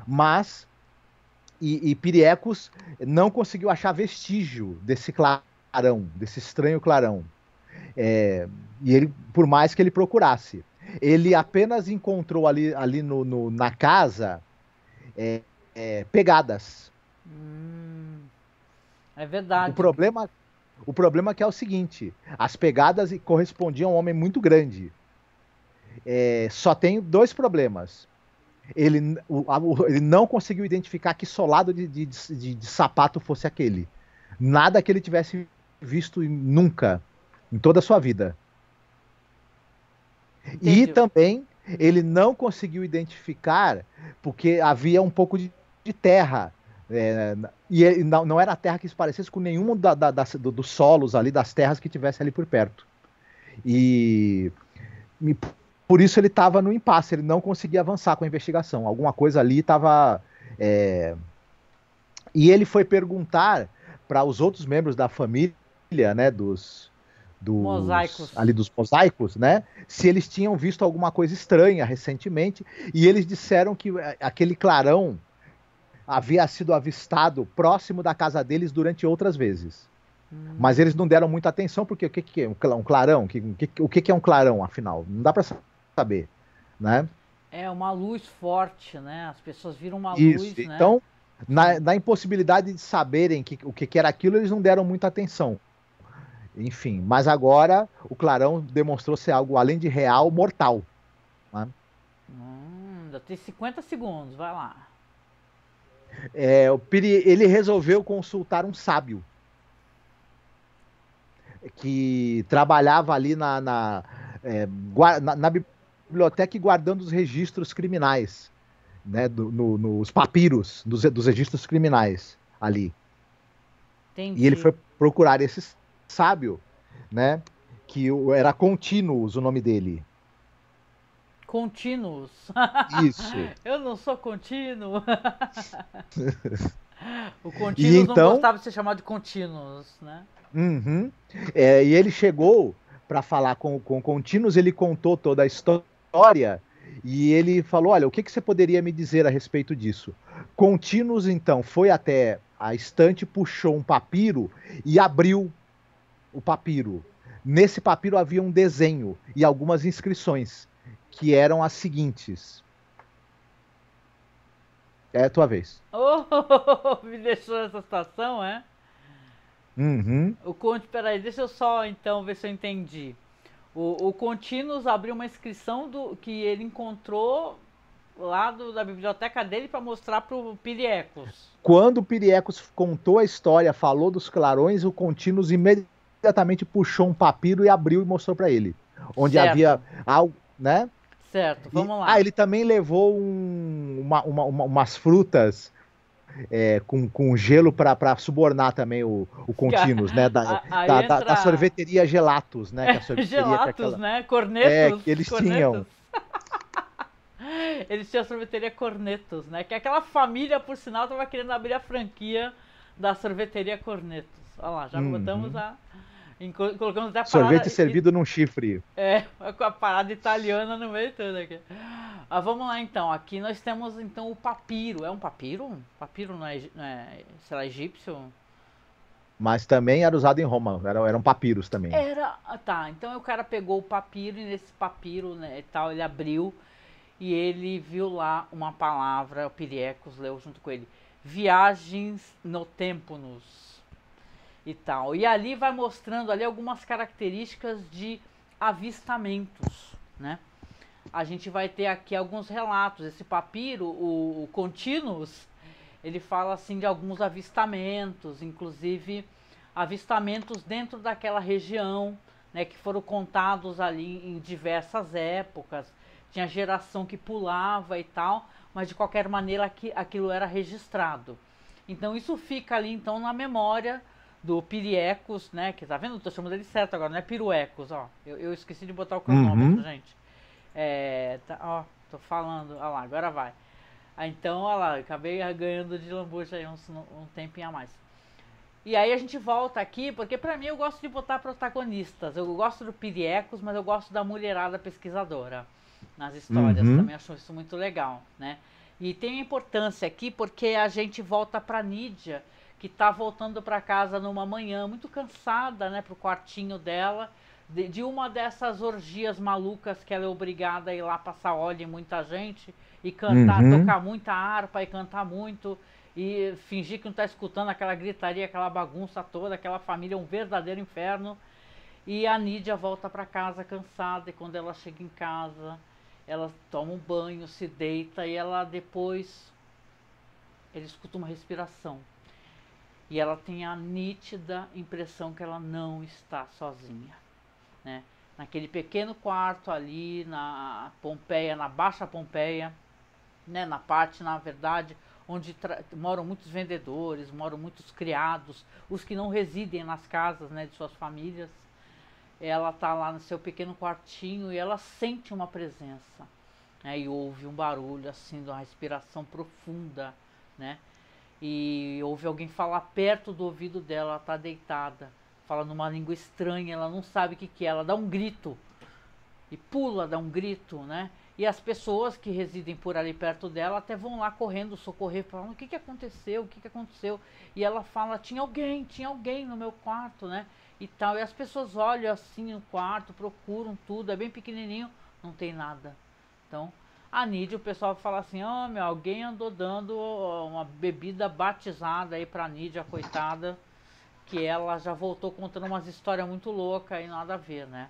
Mas e Piriecos não conseguiu achar vestígio desse clarão, desse estranho clarão. E ele, por mais que ele procurasse, ele apenas encontrou ali na casa pegadas. É O verdade. problema, o problema é que é o seguinte: as pegadas correspondiam a um homem muito grande. Só tem dois problemas. Ele não conseguiu identificar que solado de sapato fosse aquele. Nada que ele tivesse visto nunca, em toda a sua vida. Entendi. E também ele não conseguiu identificar, porque havia um pouco de terra. E não era a terra que se parecesse com nenhum dos solos ali, das terras que tivesse ali por perto. E por isso ele estava no impasse, ele não conseguia avançar com a investigação. Alguma coisa ali estava. E ele foi perguntar para os outros membros da família, né, Mosaicos. ali dos mosaicos, né, se eles tinham visto alguma coisa estranha recentemente, e eles disseram que aquele clarão havia sido avistado próximo da casa deles durante outras vezes. Mas eles não deram muita atenção, porque o que é um clarão? O que é um clarão, afinal? Não dá para saber, né? É uma luz forte, né? As pessoas viram uma Isso. luz, né? Então, na impossibilidade de saberem o que era aquilo, eles não deram muita atenção. Enfim, mas agora o clarão demonstrou ser algo, além de real, mortal. Né? Ainda tem 50 segundos, vai lá. Ele resolveu consultar um sábio que trabalhava ali na biblioteca guardando os registros criminais, né, nos papiros dos registros criminais ali. Entendi. E ele foi procurar esse sábio, né, que era Continuous o nome dele. Contínuos. Isso. Eu não sou contínuo. O E Contínuos não então, gostava de ser chamado de Contínuos, né? uhum. E ele chegou para falar com o Contínuos, ele contou toda a história e ele falou: Olha, o que que você poderia me dizer a respeito disso? Contínuos, então, foi até a estante, puxou um papiro e abriu o papiro. Nesse papiro havia um desenho e algumas inscrições, que eram as seguintes. É a tua vez. Oh, me deixou nessa situação, é? Uhum. O Conte, peraí, deixa eu só então ver se eu entendi. O Contínuos abriu uma inscrição do que ele encontrou lá da biblioteca dele para mostrar pro Piriecos. Quando o Piriecos contou a história, falou dos clarões, o Contínuos imediatamente puxou um papiro e abriu e mostrou para ele, onde Certo, havia algo, né? certo, vamos lá. Ele também levou umas frutas com gelo para subornar também o Contínuos, né? Aí Da entra sorveteria Gelatos, né? Que é a sorveteria que é gelatos, aquela. né? Cornetos, Que eles cornetos. tinham. Eles tinham a sorveteria Cornetos, né? Que aquela família, por sinal, tava querendo abrir a franquia da sorveteria Cornetos. Olha lá, já botamos Uhum. colocamos até a Sorvete parada. servido num chifre. Com a parada italiana no meio todo aqui. Vamos lá então. Aqui nós temos então o papiro. É um papiro? Papiro não é sei lá, egípcio? Mas também era usado em Roma, eram papiros também. Tá. Então o cara pegou o papiro e nesse papiro, né, e tal, ele abriu e ele viu lá uma palavra, o Piriecos leu junto com ele. Viagens no Tempo-nos e tal. E ali vai mostrando ali algumas características de avistamentos, né? A gente vai ter aqui alguns relatos. Esse papiro, o Continuous, ele fala assim de alguns avistamentos, inclusive avistamentos dentro daquela região, né, que foram contados ali em diversas épocas. Tinha geração que pulava e tal, mas de qualquer maneira aquilo era registrado. Então isso fica ali então na memória do Piriecos, né? Que tá vendo? Eu tô chamando ele certo agora, não é Piruecos, ó. Eu esqueci de botar o cronômetro, gente. Ó, tô falando, ó lá, agora vai. Então, ó lá, acabei ganhando de lambuja aí um tempinho a mais. E aí a gente volta aqui, porque pra mim eu gosto de botar protagonistas. Eu gosto do Piriecos, mas eu gosto da mulherada pesquisadora nas histórias. Uhum. Também acho isso muito legal, né? E tem importância aqui porque a gente volta pra Nídia, que tá voltando pra casa numa manhã muito cansada, né, pro quartinho dela, de uma dessas orgias malucas que ela é obrigada a ir lá passar óleo em muita gente e cantar, Uhum. tocar muita harpa e cantar muito e fingir que não tá escutando aquela gritaria, aquela bagunça toda, aquela família é um verdadeiro inferno. E a Nídia volta pra casa cansada e quando ela chega em casa, ela toma um banho, se deita e ela depois ele escuta uma respiração. E ela tem a nítida impressão que ela não está sozinha, né? Naquele pequeno quarto ali na Pompeia, na Baixa Pompeia, né? Na parte, na verdade, onde moram muitos vendedores, moram muitos criados, os que não residem nas casas, né, de suas famílias. Ela tá lá no seu pequeno quartinho e ela sente uma presença, né? E ouve um barulho assim, de uma respiração profunda, né? E ouve alguém falar perto do ouvido dela, ela tá deitada, fala numa língua estranha, ela não sabe o que é, ela dá um grito e pula, dá um grito, né? E as pessoas que residem por ali perto dela até vão lá correndo socorrer, falando o que aconteceu, o que aconteceu. E ela fala, tinha alguém no meu quarto, né? E tal, e as pessoas olham assim no quarto, procuram tudo, é bem pequenininho, não tem nada. Então, a Nídia, o pessoal fala assim, alguém andou dando uma bebida batizada aí pra Nídia, coitada, que ela já voltou contando umas histórias muito loucas e nada a ver, né?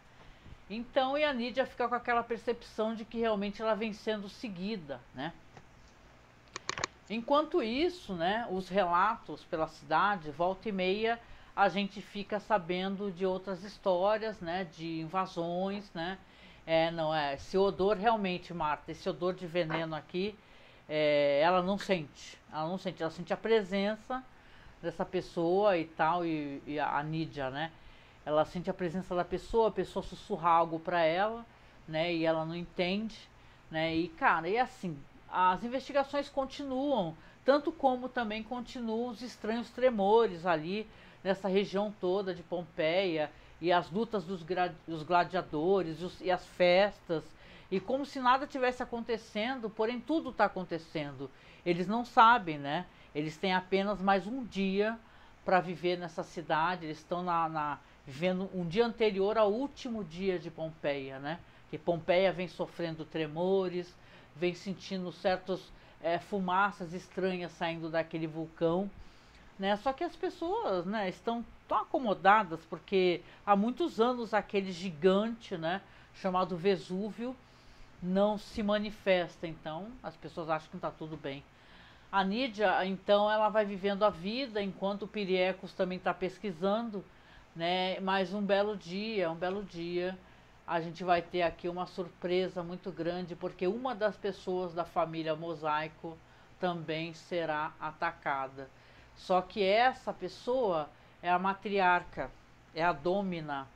Então, e a Nídia fica com aquela percepção de que realmente ela vem sendo seguida, né? Enquanto isso, né, os relatos pela cidade, volta e meia, a gente fica sabendo de outras histórias, né, de invasões, né? Esse odor realmente, Marta, esse odor de veneno aqui, ela não sente, ela sente a presença dessa pessoa e tal, e a Nídia, né? Ela sente a presença da pessoa, a pessoa sussurra algo pra ela, né? E ela não entende, né? E, cara, e assim, as investigações continuam, tanto como também continuam os estranhos tremores ali nessa região toda de Pompeia, e as lutas dos gladiadores e as festas, e como se nada tivesse acontecendo, porém tudo está acontecendo. Eles não sabem, né? Eles têm apenas mais um dia para viver nessa cidade, eles estão vivendo um dia anterior ao último dia de Pompeia, né? Que Pompeia vem sofrendo tremores, vem sentindo certas fumaças estranhas saindo daquele vulcão, né? Só que as pessoas, né, estão tão acomodadas porque há muitos anos aquele gigante, né, chamado Vesúvio não se manifesta, então as pessoas acham que está tudo bem. A Nídia, então, ela vai vivendo a vida enquanto o Piriecos também está pesquisando, né? Mas um belo dia, a gente vai ter aqui uma surpresa muito grande, porque uma das pessoas da família Mosaico também será atacada. Só que essa pessoa é a matriarca, é a Dômina,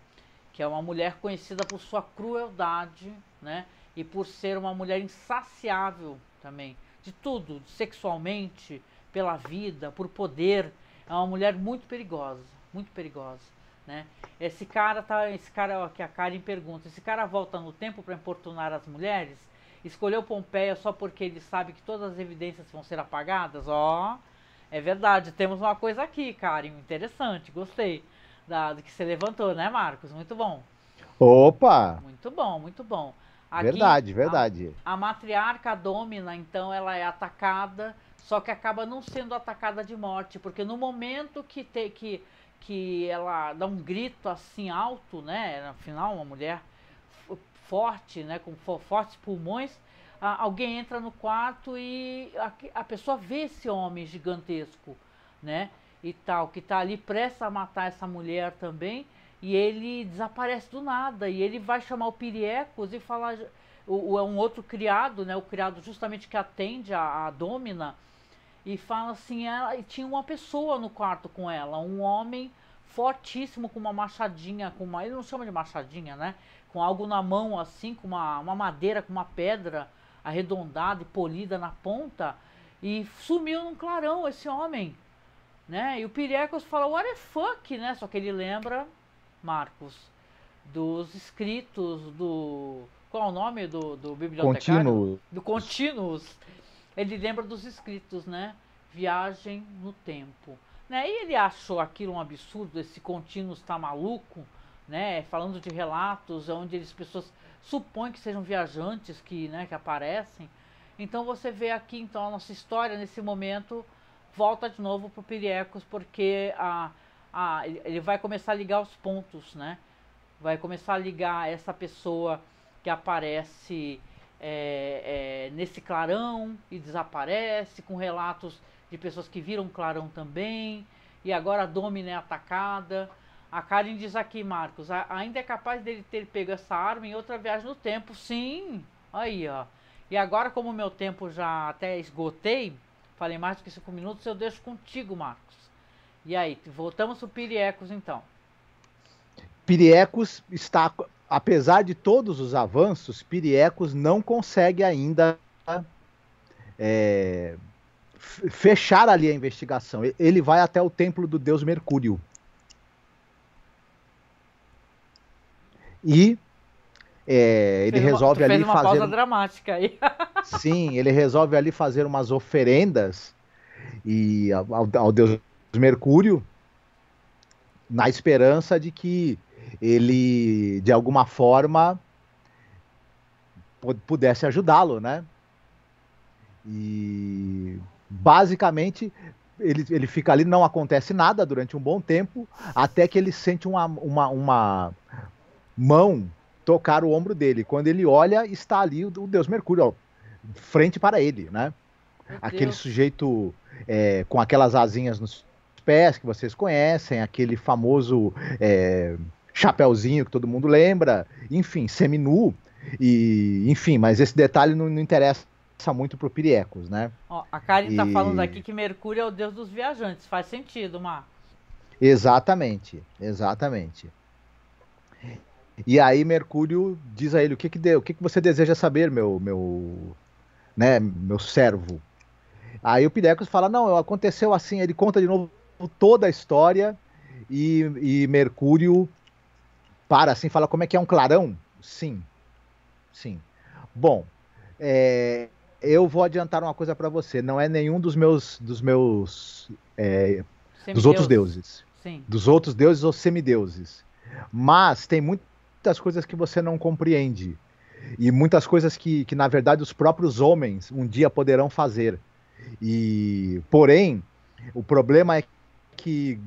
que é uma mulher conhecida por sua crueldade, né? E por ser uma mulher insaciável também, de tudo, sexualmente, pela vida, por poder. É uma mulher muito perigosa, né? Esse cara que a Karen pergunta, esse cara volta no tempo para importunar as mulheres? Escolheu Pompeia só porque ele sabe que todas as evidências vão ser apagadas? É verdade, temos uma coisa aqui, Karen, interessante, gostei do que você levantou, né, Marcos? Muito bom. Opa! Muito bom. Aqui, Verdade. A matriarca Dômina, então, ela é atacada, só que acaba não sendo atacada de morte, porque no momento que ela dá um grito assim alto, né, afinal uma mulher forte, né, com fortes pulmões, alguém entra no quarto e a pessoa vê esse homem gigantesco, né, e tal, que está ali prestes a matar essa mulher também, e ele desaparece do nada, e ele vai chamar o Piriecos e falar, um outro criado, né, o criado justamente que atende a Dômina, e fala assim, e tinha uma pessoa no quarto com ela, um homem fortíssimo com uma machadinha, ele não chama de machadinha, né, com algo na mão assim, com uma madeira, com uma pedra arredondada e polida na ponta, e sumiu num clarão esse homem, né, e o Piriecos fala, what the fuck, né, só que ele lembra, Marcos, dos escritos qual é o nome do bibliotecário? Do Continuous. Ele lembra dos escritos, né? Viagem no tempo. Né? E ele achou aquilo um absurdo, esse Continuous tá maluco, né? Falando de relatos onde as pessoas supõem que sejam viajantes né, que aparecem. Então você vê aqui, então, a nossa história nesse momento volta de novo pro Piriecos, porque ele vai começar a ligar os pontos, né? Vai começar a ligar essa pessoa que aparece nesse clarão e desaparece, com relatos de pessoas que viram clarão também, e agora a Dômina é atacada. A Karen diz aqui, Marcos, ainda é capaz dele ter pego essa arma em outra viagem no tempo. Sim, aí ó. E agora, como o meu tempo já até esgotei, falei mais do que 5 minutos, eu deixo contigo, Marcos. E aí, voltamos pro Piriecos então. Piriecos está, apesar de todos os avanços, Piriecos não consegue ainda fechar ali a investigação. Ele vai até o templo do deus Mercúrio. E ele resolve ali fazer uma pausa dramática aí. Sim, ele resolve ali fazer umas oferendas ao deus Mercúrio, na esperança de que ele, de alguma forma, pudesse ajudá-lo, né? E basicamente ele fica ali, não acontece nada durante um bom tempo, até que ele sente uma mão tocar o ombro dele. Quando ele olha, está ali o deus Mercúrio, ó, frente para ele, né? Aquele sujeito com aquelas asinhas nos pés que vocês conhecem, aquele famoso chapeuzinho que todo mundo lembra, enfim, seminu, mas esse detalhe não interessa muito pro Piriecos, né? Ó, a Karen tá falando aqui que Mercúrio é o deus dos viajantes, faz sentido, Marcos. Exatamente. E aí Mercúrio diz a ele, o que que deu? O que que você deseja saber, né, meu servo? Aí o Pirecos fala, não, aconteceu assim, ele conta de novo toda a história e Mercúrio para assim, fala como é que é um clarão? Sim, sim. Bom, é, eu vou adiantar uma coisa para você, não é nenhum dos outros Semideuses. deuses, Sim. dos outros deuses ou semideuses, mas tem muitas coisas que você não compreende e muitas coisas que na verdade os próprios homens um dia poderão fazer. E, porém, o problema é que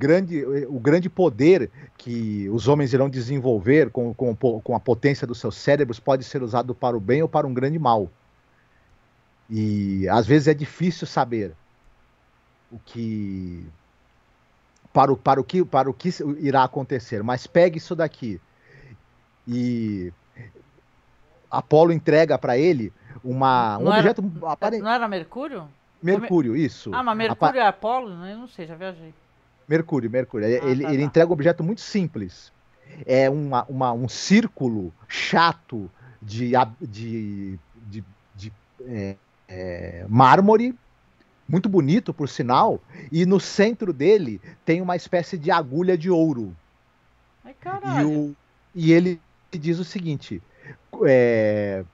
o grande poder que os homens irão desenvolver com a potência dos seus cérebros pode ser usado para o bem ou para um grande mal. E às vezes é difícil saber o que para o que irá acontecer, mas pegue isso daqui e Apolo entrega para ele um Não era, objeto não era Mercúrio? Mercúrio, Ah, isso. mas Mercúrio é Apolo? Eu não sei, já viajei. Mercúrio. Ah, tá, Ele tá. entrega um objeto muito simples. É um círculo chato de, de mármore, muito bonito, por sinal, e no centro dele tem uma espécie de agulha de ouro. Ai, E, caralho. o, e ele diz o seguinte: é,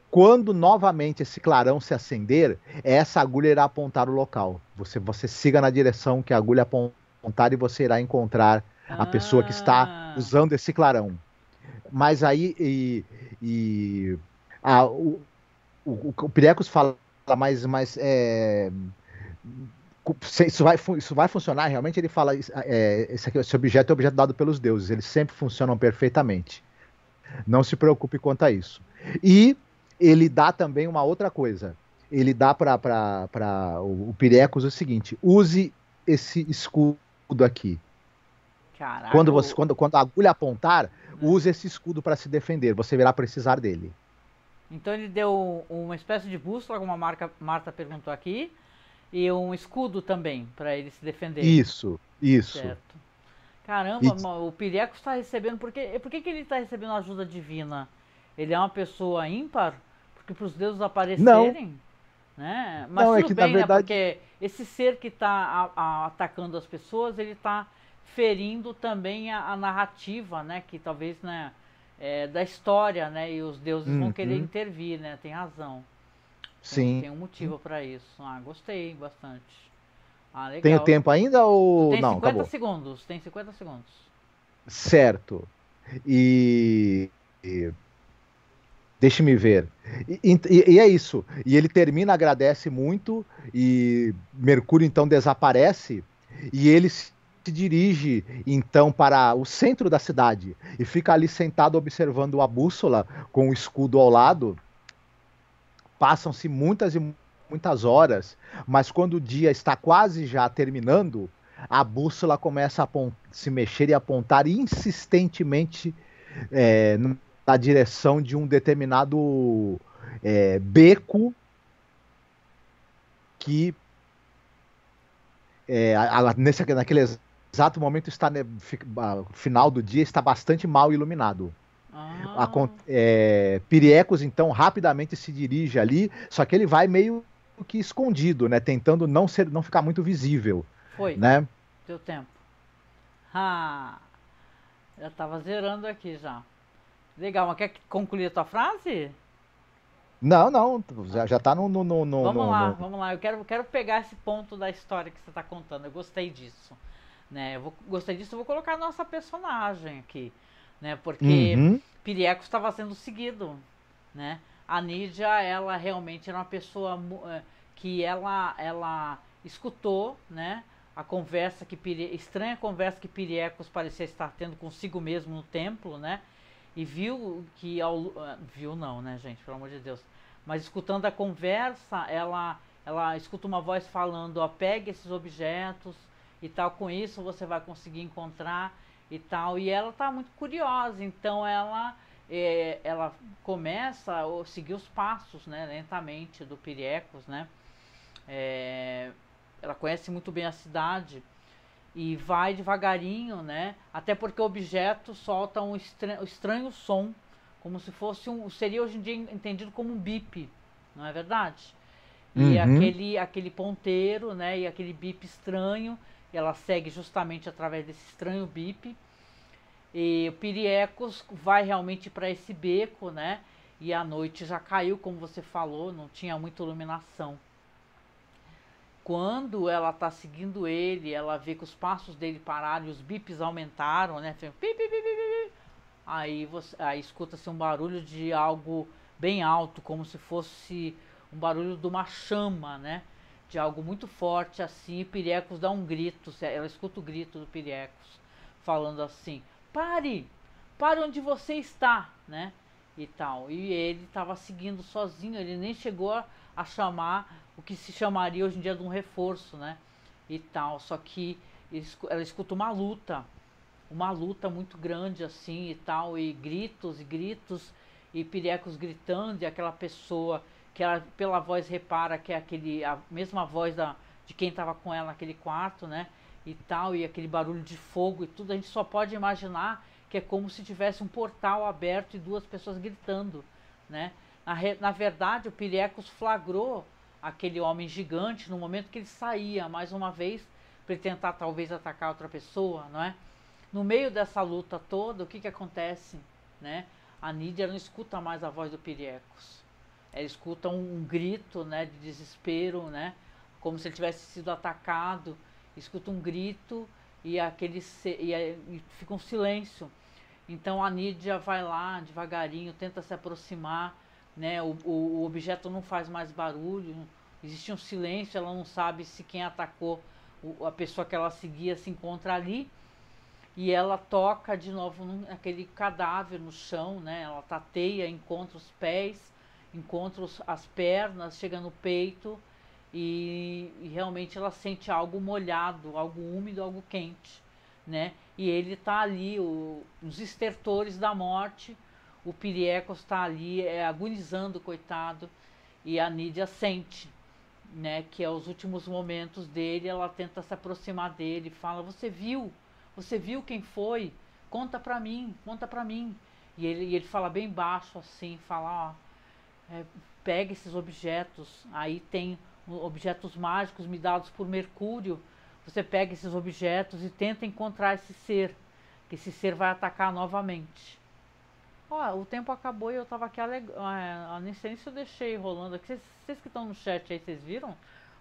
quando novamente esse clarão se acender, essa agulha irá apontar o local. Você siga na direção que a agulha apontar e você irá encontrar a pessoa que está Ah, usando esse clarão. Mas aí e a, o Pirecos fala, mas isso vai funcionar realmente? Ele fala, esse objeto é objeto dado pelos deuses, eles sempre funcionam perfeitamente. Não se preocupe quanto a isso. E ele dá também uma outra coisa. Ele dá para o Pirecos o seguinte: use esse escudo aqui. caraca, Quando a agulha apontar, né? use esse escudo para se defender. Você irá precisar dele. Então ele deu uma espécie de bússola, como a Marta perguntou aqui, e um escudo também, para ele se defender. Isso. Certo. Caramba, E, o Pireco está recebendo. Por que ele está recebendo ajuda divina? Ele é uma pessoa ímpar? Porque para os deuses não, aparecerem? Né? Mas não, é tudo que na bem, né? verdade. Porque esse ser que está atacando as pessoas, ele está ferindo também a narrativa, né? Que talvez, né? Da história, né? E os deuses vão querer Uhum, intervir, né? Tem razão. sim. Tem um motivo para isso. Ah, gostei bastante. Ah, Tenho legal. tempo ainda Tu ou tem não? 50 Acabou. segundos. Tem 50 segundos. Certo. E, deixe-me ver. E é isso. E ele termina, agradece muito, e Mercúrio então desaparece, e ele se dirige então para o centro da cidade e fica ali sentado observando a bússola com o escudo ao lado. Passam-se muitas e muitas horas, mas quando o dia está quase já terminando, a bússola começa a se mexer e apontar insistentemente é, na direção de um determinado beco que naquele exato momento está final do dia está bastante mal iluminado. Ah, Piriecos então rapidamente se dirige ali, só que ele vai meio que escondido, né, tentando não ficar muito visível, foi. né? Deu tempo. Ah, já tava zerando aqui já. Legal, mas quer concluir a tua frase? Não, Ah, já tá vamos lá. Quero pegar esse ponto da história que você está contando. Eu gostei disso. Né? Gostei disso, eu vou colocar a nossa personagem aqui. Né? Porque Uhum, Piriecos estava sendo seguido. Né? A Nídia, ela realmente era uma pessoa que ela escutou, né? A conversa estranha conversa que Piriecos parecia estar tendo consigo mesmo no templo, né? E viu que viu não, né, gente, pelo amor de Deus. Mas escutando a conversa, ela escuta uma voz falando, ó, pegue esses objetos e tal, com isso você vai conseguir encontrar e tal. E ela tá muito curiosa, então ela começa a seguir os passos, né, lentamente do Piriecos, né? Ela conhece muito bem a cidade e vai devagarinho, né? Até porque o objeto solta um estranho som, como se fosse seria hoje em dia entendido como um bip, não é verdade? E aquele ponteiro, né? E aquele bip estranho, ela segue justamente através desse estranho bip. E o Piriecos vai realmente para esse beco, né? E a noite já caiu, como você falou, não tinha muita iluminação. Quando ela está seguindo ele, ela vê que os passos dele pararam e os bips aumentaram, né? Aí escuta-se um barulho de algo bem alto, como se fosse um barulho de uma chama, né? De algo muito forte assim, e Piriecos dá um grito, ela escuta o grito do Piriecos, falando assim, pare onde você está, né? E tal, e ele estava seguindo sozinho, ele nem chegou a chamar o que se chamaria hoje em dia de um reforço, né? E tal, só que ela escuta uma luta muito grande assim e tal, e gritos, e Piriecos gritando, e aquela pessoa que ela pela voz repara que é a mesma voz de quem estava com ela naquele quarto, né? E tal, e aquele barulho de fogo e tudo, a gente só pode imaginar que é como se tivesse um portal aberto e duas pessoas gritando, né? Na verdade, o Piriecos flagrou aquele homem gigante no momento que ele saía, mais uma vez, para ele tentar talvez atacar outra pessoa, não é? No meio dessa luta toda, o que acontece, né? A Nídia não escuta mais a voz do Piriecos. Ela escuta um grito, né, de desespero, né? Como se ele tivesse sido atacado. Escuta um grito e fica um silêncio. Então a Nídia vai lá devagarinho, tenta se aproximar, né? O objeto não faz mais barulho, existe um silêncio, ela não sabe se quem atacou a pessoa que ela seguia se encontra ali. E ela toca de novo naquele cadáver no chão, né? Ela tateia, encontra os pés, encontra as pernas, chega no peito e realmente ela sente algo molhado, algo úmido, algo quente, né? E ele tá ali, os estertores da morte, o Piriecos está ali agonizando, coitado, e a Nídia sente, né? Que é os últimos momentos dele, ela tenta se aproximar dele, fala, você viu quem foi? Conta pra mim. E ele fala bem baixo assim, fala, pega esses objetos, aí tem objetos mágicos me dados por Mercúrio, você pega esses objetos e tenta encontrar esse ser, que esse ser vai atacar novamente. O tempo acabou e eu tava aqui nem sei se eu deixei rolando aqui, vocês que estão no chat aí, vocês viram?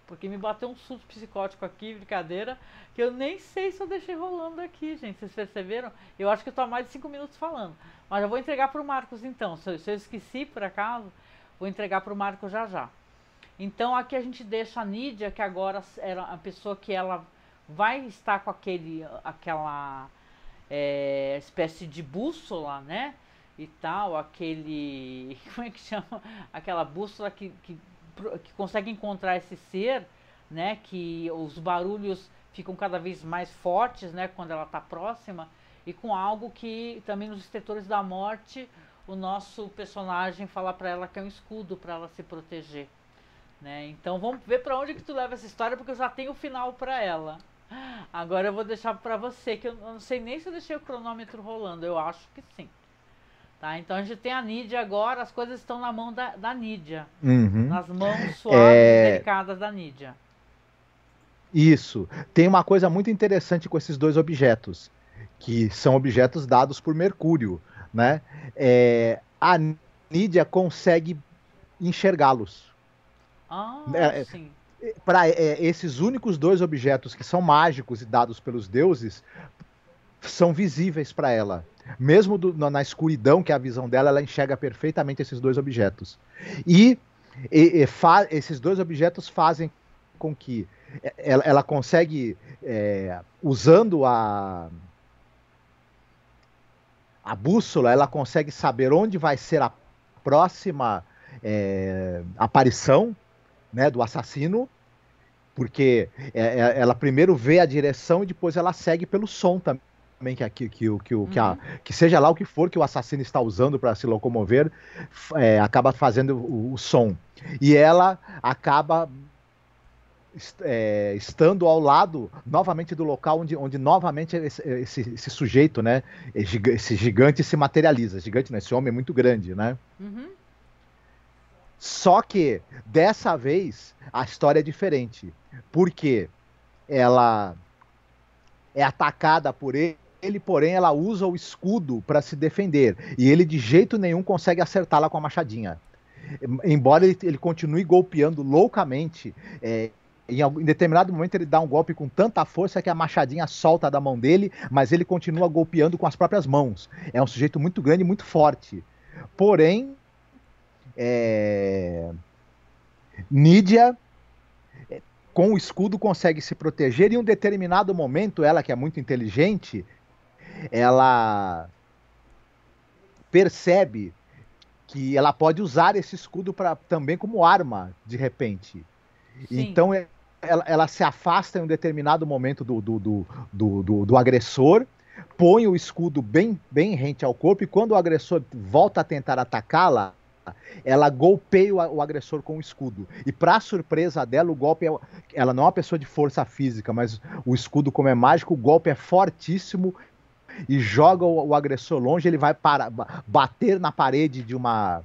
Porque me bateu um surto psicótico aqui, brincadeira, que eu nem sei se eu deixei rolando aqui, gente. Vocês perceberam? Eu acho que eu tô há mais de 5 minutos falando. Mas eu vou entregar pro Marcos então. Se eu esqueci, por acaso, vou entregar pro Marcos já. Então aqui a gente deixa a Nídia, que agora era a pessoa que ela vai estar com aquela espécie de bússola, né? E tal, como é que chama? Aquela bússola que consegue encontrar esse ser, né, que os barulhos ficam cada vez mais fortes, né, quando ela está próxima, e com algo que também nos Estertores da Morte o nosso personagem fala para ela que é um escudo para ela se proteger, né? Então vamos ver para onde que tu leva essa história, porque eu já tenho o final para ela. Agora eu vou deixar para você, que eu não sei nem se eu deixei o cronômetro rolando, eu acho que sim. Tá, então a gente tem a Nídia agora, as coisas estão na mão da Nídia. Nas mãos suaves e delicadas da Nídia. Isso. Tem uma coisa muito interessante com esses dois objetos, que são objetos dados por Mercúrio, né? A Nídia consegue enxergá-los. Sim. Para esses únicos dois objetos que são mágicos e dados pelos deuses, são visíveis para ela. Mesmo na escuridão, que é a visão dela, ela enxerga perfeitamente esses dois objetos. E esses dois objetos fazem com que ela consegue, usando a bússola, ela consegue saber onde vai ser a próxima aparição, né, do assassino, porque ela primeiro vê a direção e depois ela segue pelo som também, que seja lá o que for que o assassino está usando para se locomover, acaba fazendo o som. E ela acaba estando ao lado novamente do local onde novamente esse sujeito, né, esse gigante se materializa. Gigante, né, esse homem é muito grande, né? Uhum. Só que dessa vez a história é diferente, porque ela é atacada por ele, porém ela usa o escudo para se defender e ele de jeito nenhum consegue acertá-la com a machadinha. Embora ele continue golpeando loucamente, em determinado momento ele dá um golpe com tanta força que a machadinha solta da mão dele, mas ele continua golpeando com as próprias mãos. É um sujeito muito grande e muito forte. Porém, Nydia, com o escudo, consegue se proteger e em um determinado momento, ela que é muito inteligente, ela percebe que ela pode usar esse escudo também como arma, de repente. Sim. Então ela se afasta em um determinado momento do agressor, põe o escudo bem rente ao corpo, e quando o agressor volta a tentar atacá-la, ela golpeia o agressor com o escudo. E para surpresa dela, o golpe ela não é uma pessoa de força física, mas o escudo, como é mágico, o golpe é fortíssimo e joga o agressor longe. Ele vai bater na parede de uma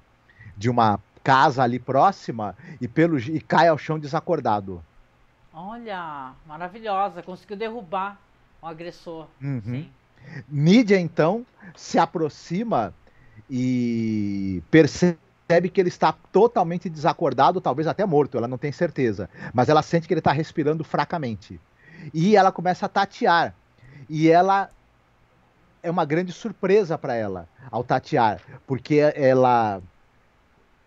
casa ali próxima e cai ao chão desacordado. Olha, maravilhosa, conseguiu derrubar o agressor. Uhum. Sim. Nydia, então, se aproxima e percebe que ele está totalmente desacordado, talvez até morto, ela não tem certeza, mas ela sente que ele está respirando fracamente. E ela começa a tatear. E ela é uma grande surpresa para ela ao tatear, porque ela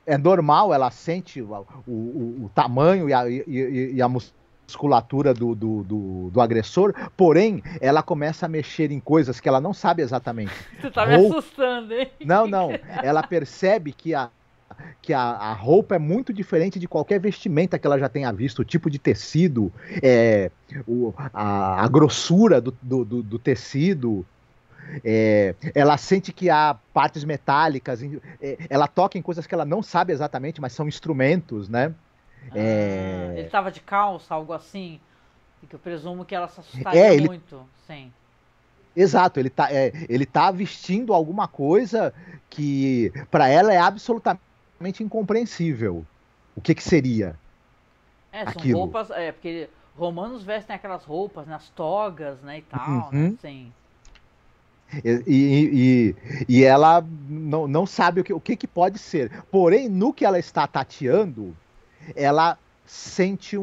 é normal, ela sente o tamanho e a musculatura do agressor, porém, ela começa a mexer em coisas que ela não sabe exatamente. Você tá me assustando, hein? Não, ela percebe que a roupa é muito diferente de qualquer vestimenta que ela já tenha visto, o tipo de tecido, a grossura do tecido. Ela sente que há partes metálicas, ela toca em coisas que ela não sabe exatamente, mas são instrumentos, né? Ele tava de calça, algo assim, que eu presumo que ela se assustaria muito, sim. Exato, ele tá vestindo alguma coisa que para ela é absolutamente incompreensível. O que seria? São aquilo? Roupas, porque romanos vestem aquelas roupas, nas togas, né, e tal, Uhum. né, sim. E ela não sabe o que pode ser. Porém, no que ela está tateando, ela sente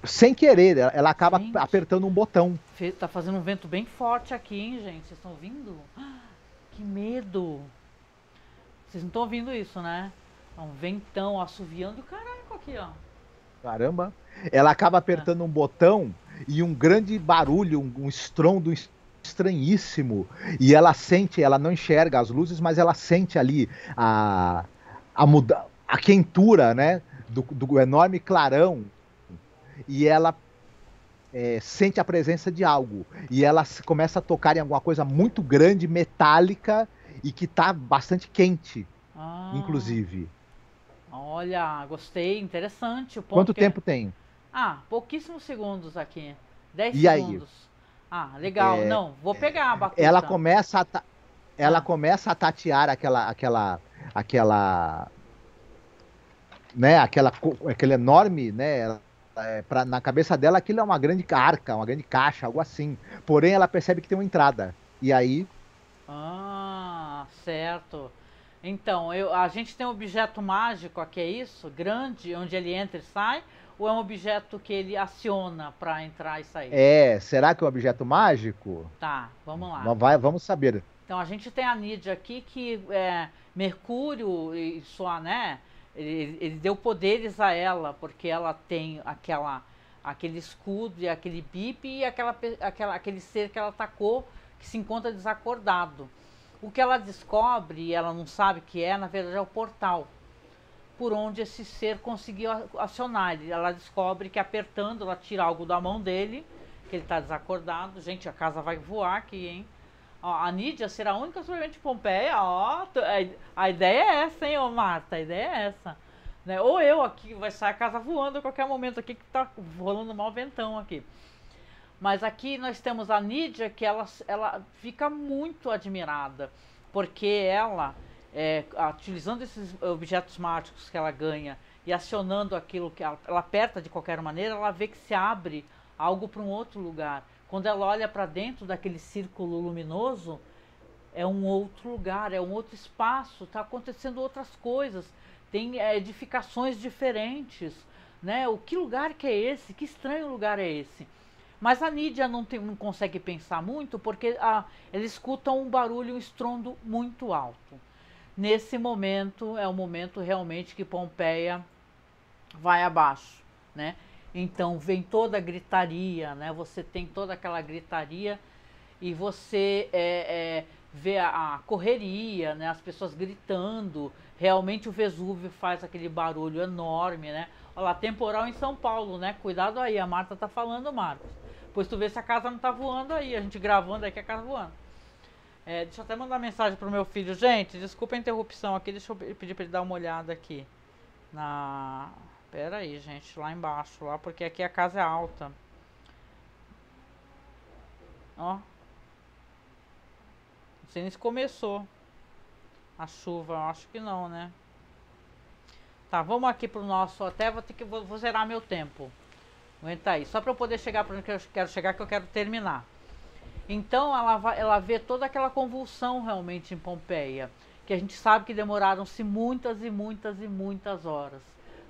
sem querer, ela acaba apertando um botão. Tá fazendo um vento bem forte aqui, hein, gente? Vocês estão ouvindo? Que medo! Vocês não estão ouvindo isso, né? É um ventão assoviando, caraca, aqui, ó. Caramba! Ela acaba apertando um botão e um grande barulho, um estrondo estranhíssimo. E ela sente, ela não enxerga as luzes, mas ela sente ali a quentura, né? Do enorme clarão. E ela sente a presença de algo. E ela começa a tocar em alguma coisa muito grande, metálica, e que tá bastante quente, inclusive. Olha, gostei, interessante. Quanto tempo tem? Pouquíssimos segundos aqui. 10 e segundos. Aí? Legal. Não, vou pegar a batuta. Ela começa a tatear aquela né, aquele enorme, né, na cabeça dela aquilo é uma grande arca, uma grande caixa, algo assim. Porém, ela percebe que tem uma entrada. E aí... certo. Então, a gente tem um objeto mágico aqui, é isso? Grande, onde ele entra e sai? Ou é um objeto que ele aciona para entrar e sair? Será que é um objeto mágico? Tá, vamos lá. Vamos saber. Então, a gente tem a Nydia aqui que Mercúrio e sua, né? Ele deu poderes a ela, porque ela tem aquele escudo e aquele bip e aquele ser que ela atacou, que se encontra desacordado. O que ela descobre, e ela não sabe que na verdade é o portal, por onde esse ser conseguiu acionar. Ela descobre que apertando, ela tira algo da mão dele, que ele está desacordado. Gente, a casa vai voar aqui, hein? A Nydia será a única sobrevivente de Pompeia. A ideia é essa, hein, Marta? A ideia é essa. né? Ou eu aqui, vai sair a casa voando a qualquer momento aqui, que tá rolando mal ventão aqui. Mas aqui nós temos a Nídia, que ela fica muito admirada, porque ela, utilizando esses objetos mágicos que ela ganha e acionando aquilo que ela aperta de qualquer maneira, ela vê que se abre algo para um outro lugar. Quando ela olha para dentro daquele círculo luminoso, é um outro lugar, é um outro espaço, está acontecendo outras coisas, tem edificações diferentes, né? Que lugar que é esse? Que estranho lugar é esse? Mas a Nídia não consegue pensar muito porque ela escuta um barulho, um estrondo muito alto. Nesse momento, é o momento realmente que Pompeia vai abaixo, né? Então vem toda a gritaria, né? Você tem toda aquela gritaria e você vê a correria, né? As pessoas gritando. Realmente o Vesúvio faz aquele barulho enorme, né? Olha lá, temporal em São Paulo, né? Cuidado aí, a Marta tá falando, Marcos. Pois tu vê se a casa não tá voando aí, a gente gravando aqui a casa voando. Deixa eu até mandar mensagem pro meu filho. Gente, desculpa a interrupção aqui, deixa eu pedir pra ele dar uma olhada aqui. Pera aí, gente, lá embaixo, lá, porque aqui a casa é alta. Ó. Não sei nem se começou a chuva, eu acho que não, né? Tá, vamos aqui pro nosso, até vou zerar meu tempo. Aguenta aí, só para eu poder chegar para onde eu quero chegar, que eu quero terminar. Então ela vê toda aquela convulsão realmente em Pompeia, que a gente sabe que demoraram-se muitas e muitas e muitas horas,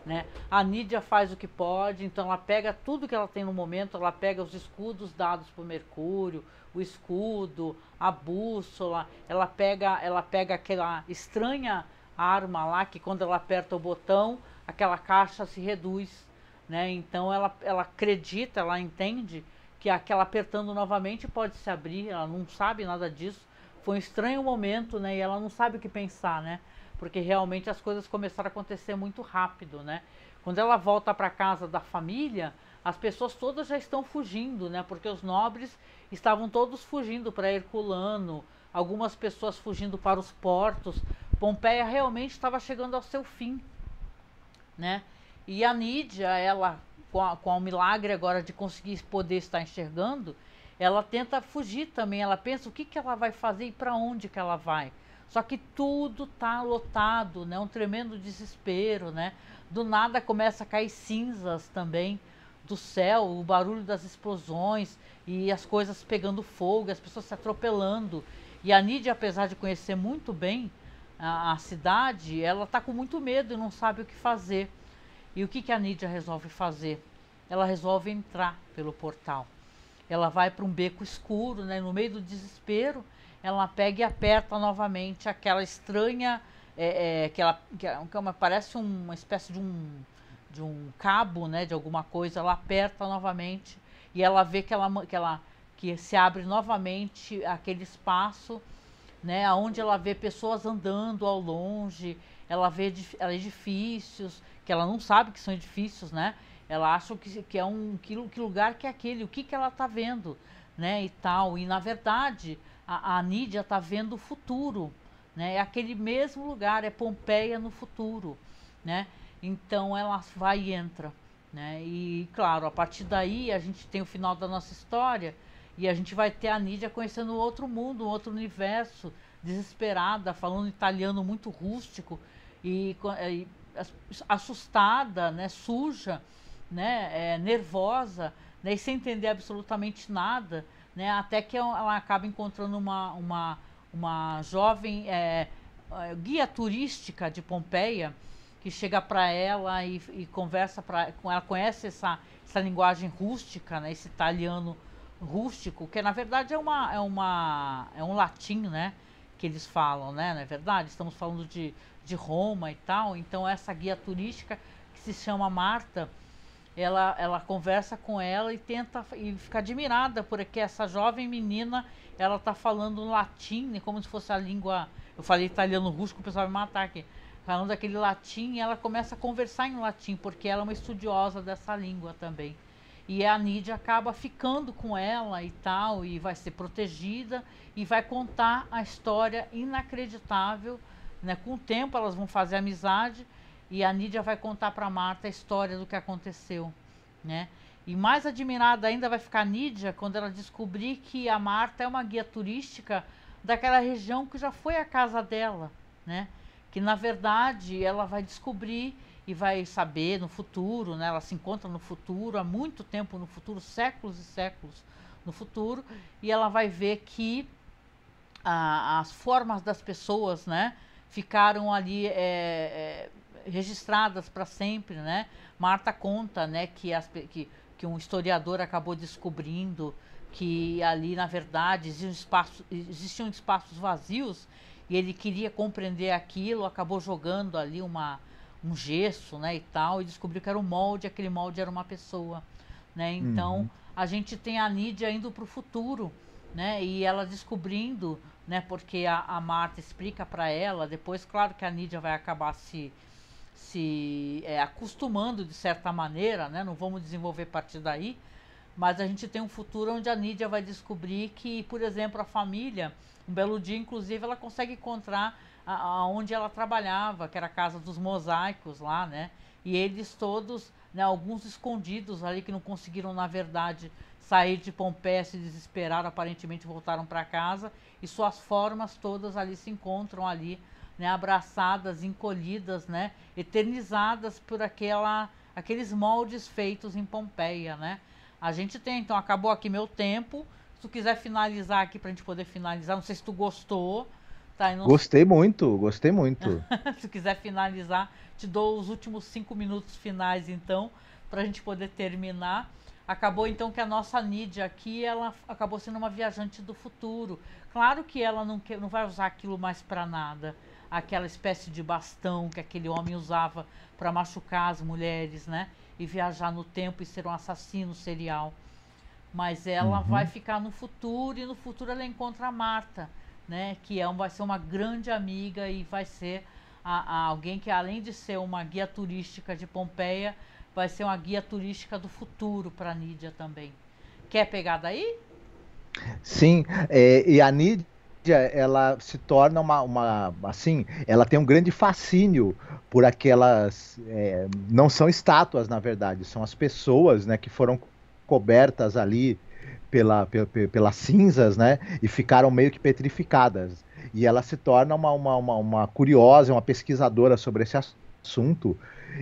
né? A Nídia faz o que pode, então ela pega tudo que ela tem no momento, ela pega os escudos dados por Mercúrio, o escudo, a bússola, ela pega aquela estranha arma lá, que quando ela aperta o botão, aquela caixa se reduz, né? Então ela acredita, ela entende que aquela apertando novamente pode se abrir, ela não sabe nada disso. Foi um estranho momento, né? E ela não sabe o que pensar, né? Porque realmente as coisas começaram a acontecer muito rápido, né? Quando ela volta para casa da família, as pessoas todas já estão fugindo, né? Porque os nobres estavam todos fugindo para Herculano, algumas pessoas fugindo para os portos. Pompeia realmente estava chegando ao seu fim, né? E a Nídia, ela, com o milagre agora de conseguir poder estar enxergando, ela tenta fugir também. Ela pensa o que ela vai fazer e para onde que ela vai. Só que tudo está lotado, né? Um tremendo desespero, né? Do nada começa a cair cinzas também do céu, o barulho das explosões e as coisas pegando fogo, as pessoas se atropelando. E a Nídia, apesar de conhecer muito bem a cidade, ela está com muito medo e não sabe o que fazer. E o que a Nídia resolve fazer? Ela resolve entrar pelo portal. Ela vai para um beco escuro, né? No meio do desespero, ela pega e aperta novamente aquela estranha, parece uma espécie de um cabo, né? De alguma coisa. Ela aperta novamente e ela vê que se abre novamente aquele espaço, né? Onde ela vê pessoas andando ao longe, ela vê edifícios, que ela não sabe que são edifícios, né? Ela acha que que lugar que é aquele, o que ela está vendo, né? E tal. E na verdade, a Nídia está vendo o futuro, né? É aquele mesmo lugar, é Pompeia no futuro, né? Então ela vai e entra, né? E claro, a partir daí a gente tem o final da nossa história e a gente vai ter a Nídia conhecendo outro mundo, um outro universo, desesperada, falando italiano muito rústico e assustada, né, suja, né, nervosa, né, e sem entender absolutamente nada, né, até que ela acaba encontrando uma jovem guia turística de Pompeia que chega para ela e conversa com ela, conhece essa linguagem rústica, né, esse italiano rústico, que na verdade é um latim, né, que eles falam, né, não é verdade? Estamos falando de Roma e tal. Então essa guia turística, que se chama Marta, ela conversa com ela e fica admirada porque essa jovem menina, ela tá falando latim, como se fosse a língua, eu falei italiano rústico, o pessoal vai me matar aqui, falando aquele latim, e ela começa a conversar em latim, porque ela é uma estudiosa dessa língua também. E a Nídia acaba ficando com ela e tal, e vai ser protegida, e vai contar a história inacreditável, né? Com o tempo elas vão fazer amizade, e a Nídia vai contar para Marta a história do que aconteceu, né? E mais admirada ainda vai ficar a Nídia quando ela descobrir que a Marta é uma guia turística daquela região que já foi a casa dela, né? Que na verdade ela vai descobrir e vai saber no futuro, né? Ela se encontra no futuro, há muito tempo no futuro, séculos e séculos no futuro, e ela vai ver que as formas das pessoas, né, ficaram ali registradas para sempre, né? Marta conta, né, que um historiador acabou descobrindo que ali, na verdade, existiam espaços vazios e ele queria compreender aquilo, acabou jogando ali um gesso, né, e tal, e descobriu que era um molde, aquele molde era uma pessoa, né? Então, a gente tem a Nídia indo para o futuro, né, e ela descobrindo, né, porque a Marta explica para ela, depois, claro que a Nídia vai acabar se acostumando de certa maneira, né, não vamos desenvolver a partir daí, mas a gente tem um futuro onde a Nídia vai descobrir que, por exemplo, a família, um belo dia, inclusive, ela consegue encontrar onde ela trabalhava, que era a casa dos mosaicos lá, né? E eles todos, né, alguns escondidos ali que não conseguiram, na verdade, sair de Pompeia, se desesperaram, aparentemente voltaram para casa e suas formas todas ali se encontram ali, né, abraçadas, encolhidas, né, eternizadas por aqueles moldes feitos em Pompeia, né? A gente tem, então, acabou aqui meu tempo. Se tu quiser finalizar aqui pra gente poder finalizar, não sei se tu gostou, tá? Gostei muito, gostei muito. Se tu quiser finalizar, te dou os últimos 5 minutos finais, então, pra gente poder terminar. Acabou, então, que a nossa Nídia aqui, ela acabou sendo uma viajante do futuro. Claro que ela não vai usar aquilo mais pra nada. Aquela espécie de bastão que aquele homem usava para machucar as mulheres, né? E viajar no tempo e ser um assassino serial. Mas ela vai ficar no futuro, e no futuro ela encontra a Marta, né? Que vai ser uma grande amiga e vai ser alguém que, além de ser uma guia turística de Pompeia, vai ser uma guia turística do futuro para a Nídia também. Quer pegar daí? Sim, e a Nídia, ela se torna assim, ela tem um grande fascínio por aquelas, não são estátuas, na verdade, são as pessoas, né, que foram cobertas ali pelas cinzas, né, e ficaram meio que petrificadas. E ela se torna uma curiosa, uma pesquisadora sobre esse assunto,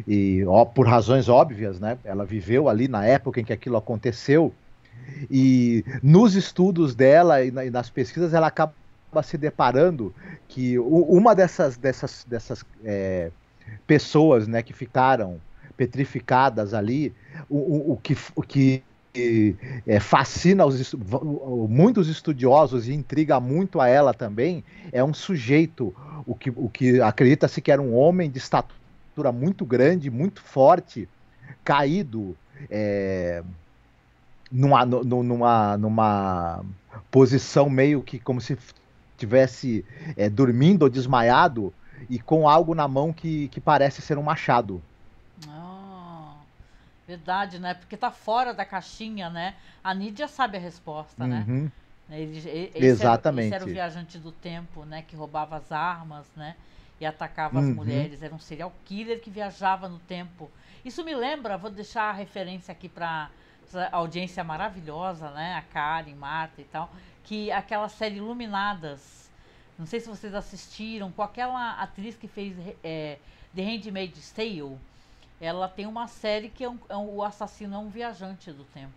e por razões óbvias, né, ela viveu ali na época em que aquilo aconteceu. E nos estudos dela e nas pesquisas, ela acaba se deparando que uma dessas pessoas, né, que ficaram petrificadas ali, o que fascina muitos estudiosos e intriga muito a ela também, é um sujeito, o que acredita-se que era um homem de estatura muito grande, muito forte, caído, numa posição meio que como se estivesse dormindo ou desmaiado e com algo na mão que parece ser um machado. Oh, verdade, né? Porque tá fora da caixinha, né? A Nídia sabe a resposta, né? Esse era o Exatamente. viajante do tempo, né? Que roubava as armas, né? E atacava as mulheres. Era um serial killer que viajava no tempo. Isso me lembra, vou deixar a referência aqui para audiência maravilhosa, né? A Karen, Marta e tal, que aquela série Iluminadas, não sei se vocês assistiram, com aquela atriz que fez The Handmaid's Tale. Ela tem uma série que o assassino é um viajante do tempo,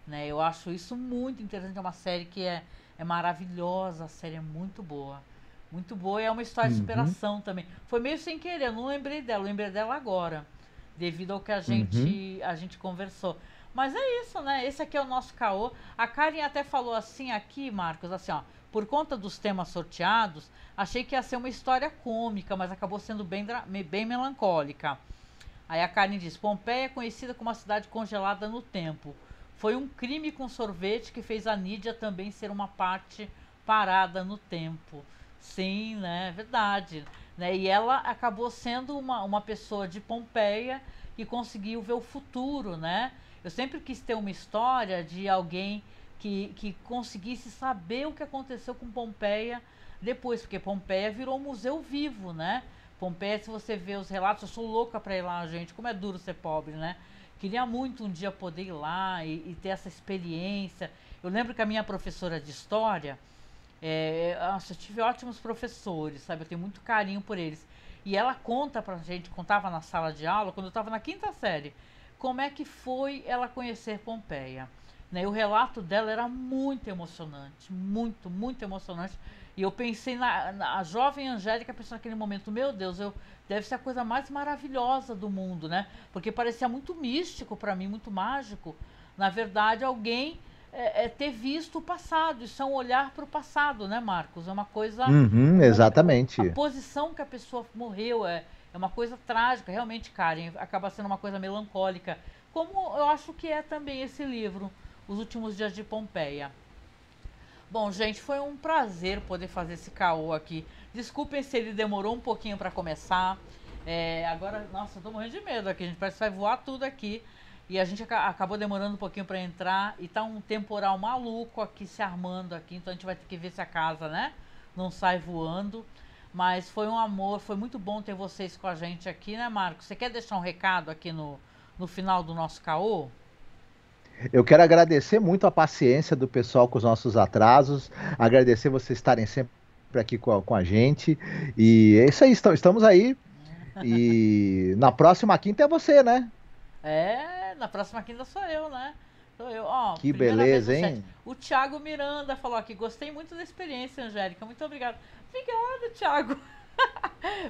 né? Eu acho isso muito interessante, é uma série que é maravilhosa, a série é muito boa e é uma história de superação também. Foi meio sem querer, eu não lembrei dela, eu lembrei dela agora, devido ao que a gente conversou. Mas é isso, né? Esse aqui é o nosso caô. A Karen até falou assim aqui, Marcos, assim, ó. Por conta dos temas sorteados, achei que ia ser uma história cômica, mas acabou sendo bem melancólica. Aí a Karen diz: Pompeia é conhecida como uma cidade congelada no tempo. Foi um crime com sorvete que fez a Nídia também ser uma parte parada no tempo. Sim, né? Verdade. Né? E ela acabou sendo uma pessoa de Pompeia que conseguiu ver o futuro, né? Eu sempre quis ter uma história de alguém que conseguisse saber o que aconteceu com Pompeia depois, porque Pompeia virou um museu vivo, né? Pompeia, se você vê os relatos, eu sou louca pra ir lá, gente. Como é duro ser pobre, né? Queria muito um dia poder ir lá e ter essa experiência. Eu lembro que a minha professora de história, nossa, eu tive ótimos professores, sabe? Eu tenho muito carinho por eles. E ela conta pra gente, contava na sala de aula, quando eu estava na 5ª série, como é que foi ela conhecer Pompeia. Né? E o relato dela era muito emocionante, muito, muito emocionante. E eu pensei na jovem Angélica, pensando naquele momento, meu Deus, deve ser a coisa mais maravilhosa do mundo, né? Porque parecia muito místico para mim, muito mágico. Na verdade, alguém ter visto o passado, isso é um olhar para o passado, né, Marcos? É uma coisa... Uhum, A exatamente. posição que a pessoa morreu é uma coisa trágica, realmente, Karen, acaba sendo uma coisa melancólica. Como eu acho que é também esse livro, Os Últimos Dias de Pompeia. Bom, gente, foi um prazer poder fazer esse caô aqui. Desculpem se ele demorou um pouquinho para começar. Agora, nossa, eu tô morrendo de medo aqui, a gente parece que vai voar tudo aqui. E a gente acabou demorando um pouquinho para entrar e tá um temporal maluco aqui se armando aqui, então a gente vai ter que ver se a casa, né, não sai voando. Mas foi um amor, foi muito bom ter vocês com a gente aqui, né, Marcos? Você quer deixar um recado aqui no final do nosso caô? Eu quero agradecer muito a paciência do pessoal com os nossos atrasos, agradecer vocês estarem sempre aqui com a gente. E é isso aí, estamos aí. E na próxima quinta é você, né? Na próxima quinta sou eu, né? Sou eu. Ó, Que primeira vez no beleza, chat. hein? O Thiago Miranda falou aqui, gostei muito da experiência, Angélica. Muito obrigada. Obrigada, Thiago.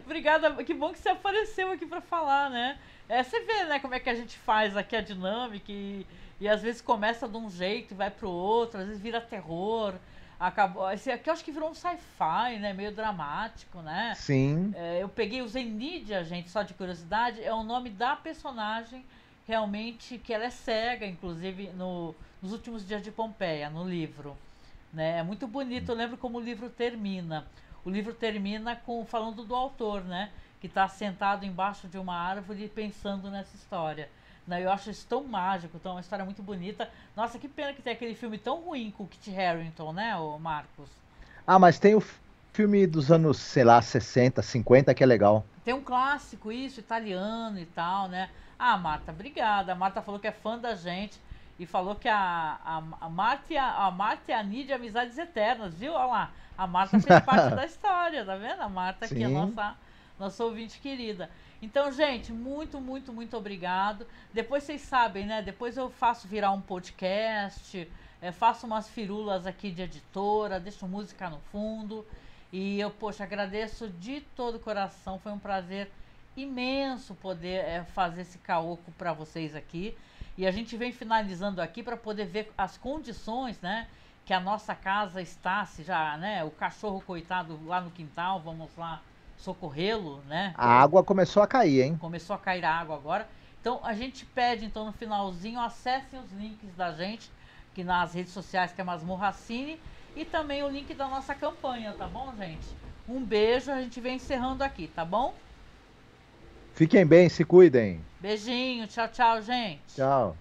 Obrigada, que bom que você apareceu aqui pra falar, né? Você vê, né, como é que a gente faz aqui a dinâmica e às vezes começa de um jeito e vai pro outro, às vezes vira terror. Acabou. Esse aqui eu acho que virou um sci-fi, né? Meio dramático, né? Sim. Eu usei Nídia, gente, só de curiosidade, é o nome da personagem realmente, que ela é cega, inclusive nos últimos dias de Pompeia, no livro. Né? É muito bonito, eu lembro como o livro termina. O livro termina falando do autor, né? Que está sentado embaixo de uma árvore pensando nessa história. Né? Eu acho isso tão mágico, uma história muito bonita. Nossa, que pena que tem aquele filme tão ruim com o Kit Harington, né, o Marcos? Ah, mas tem o filme dos anos, sei lá, 60, 50 que é legal. Tem um clássico, isso, italiano e tal, né? Ah, Marta, obrigada. A Marta falou que é fã da gente e falou que a Marta e a Nídia, amizades eternas, viu? Olha lá, a Marta fez parte da história, tá vendo? A Marta aqui, a Sim. nossa ouvinte querida. Então, gente, muito, muito, muito obrigado. Depois vocês sabem, né? Depois eu faço virar um podcast, faço umas firulas aqui de editora, deixo música no fundo. E eu, poxa, agradeço de todo o coração. Foi um prazer imenso poder fazer esse caoco para vocês aqui. E a gente vem finalizando aqui para poder ver as condições, né? Que a nossa casa está, se já, né? O cachorro coitado lá no quintal, vamos lá socorrê-lo, né? A água começou a cair, hein? Começou a cair a água agora. Então a gente pede, então, no finalzinho, acessem os links da gente, que nas redes sociais, que é Masmorracine, e também o link da nossa campanha, tá bom, gente? Um beijo, a gente vem encerrando aqui, tá bom? Fiquem bem, se cuidem. Beijinho, tchau, tchau, gente. Tchau.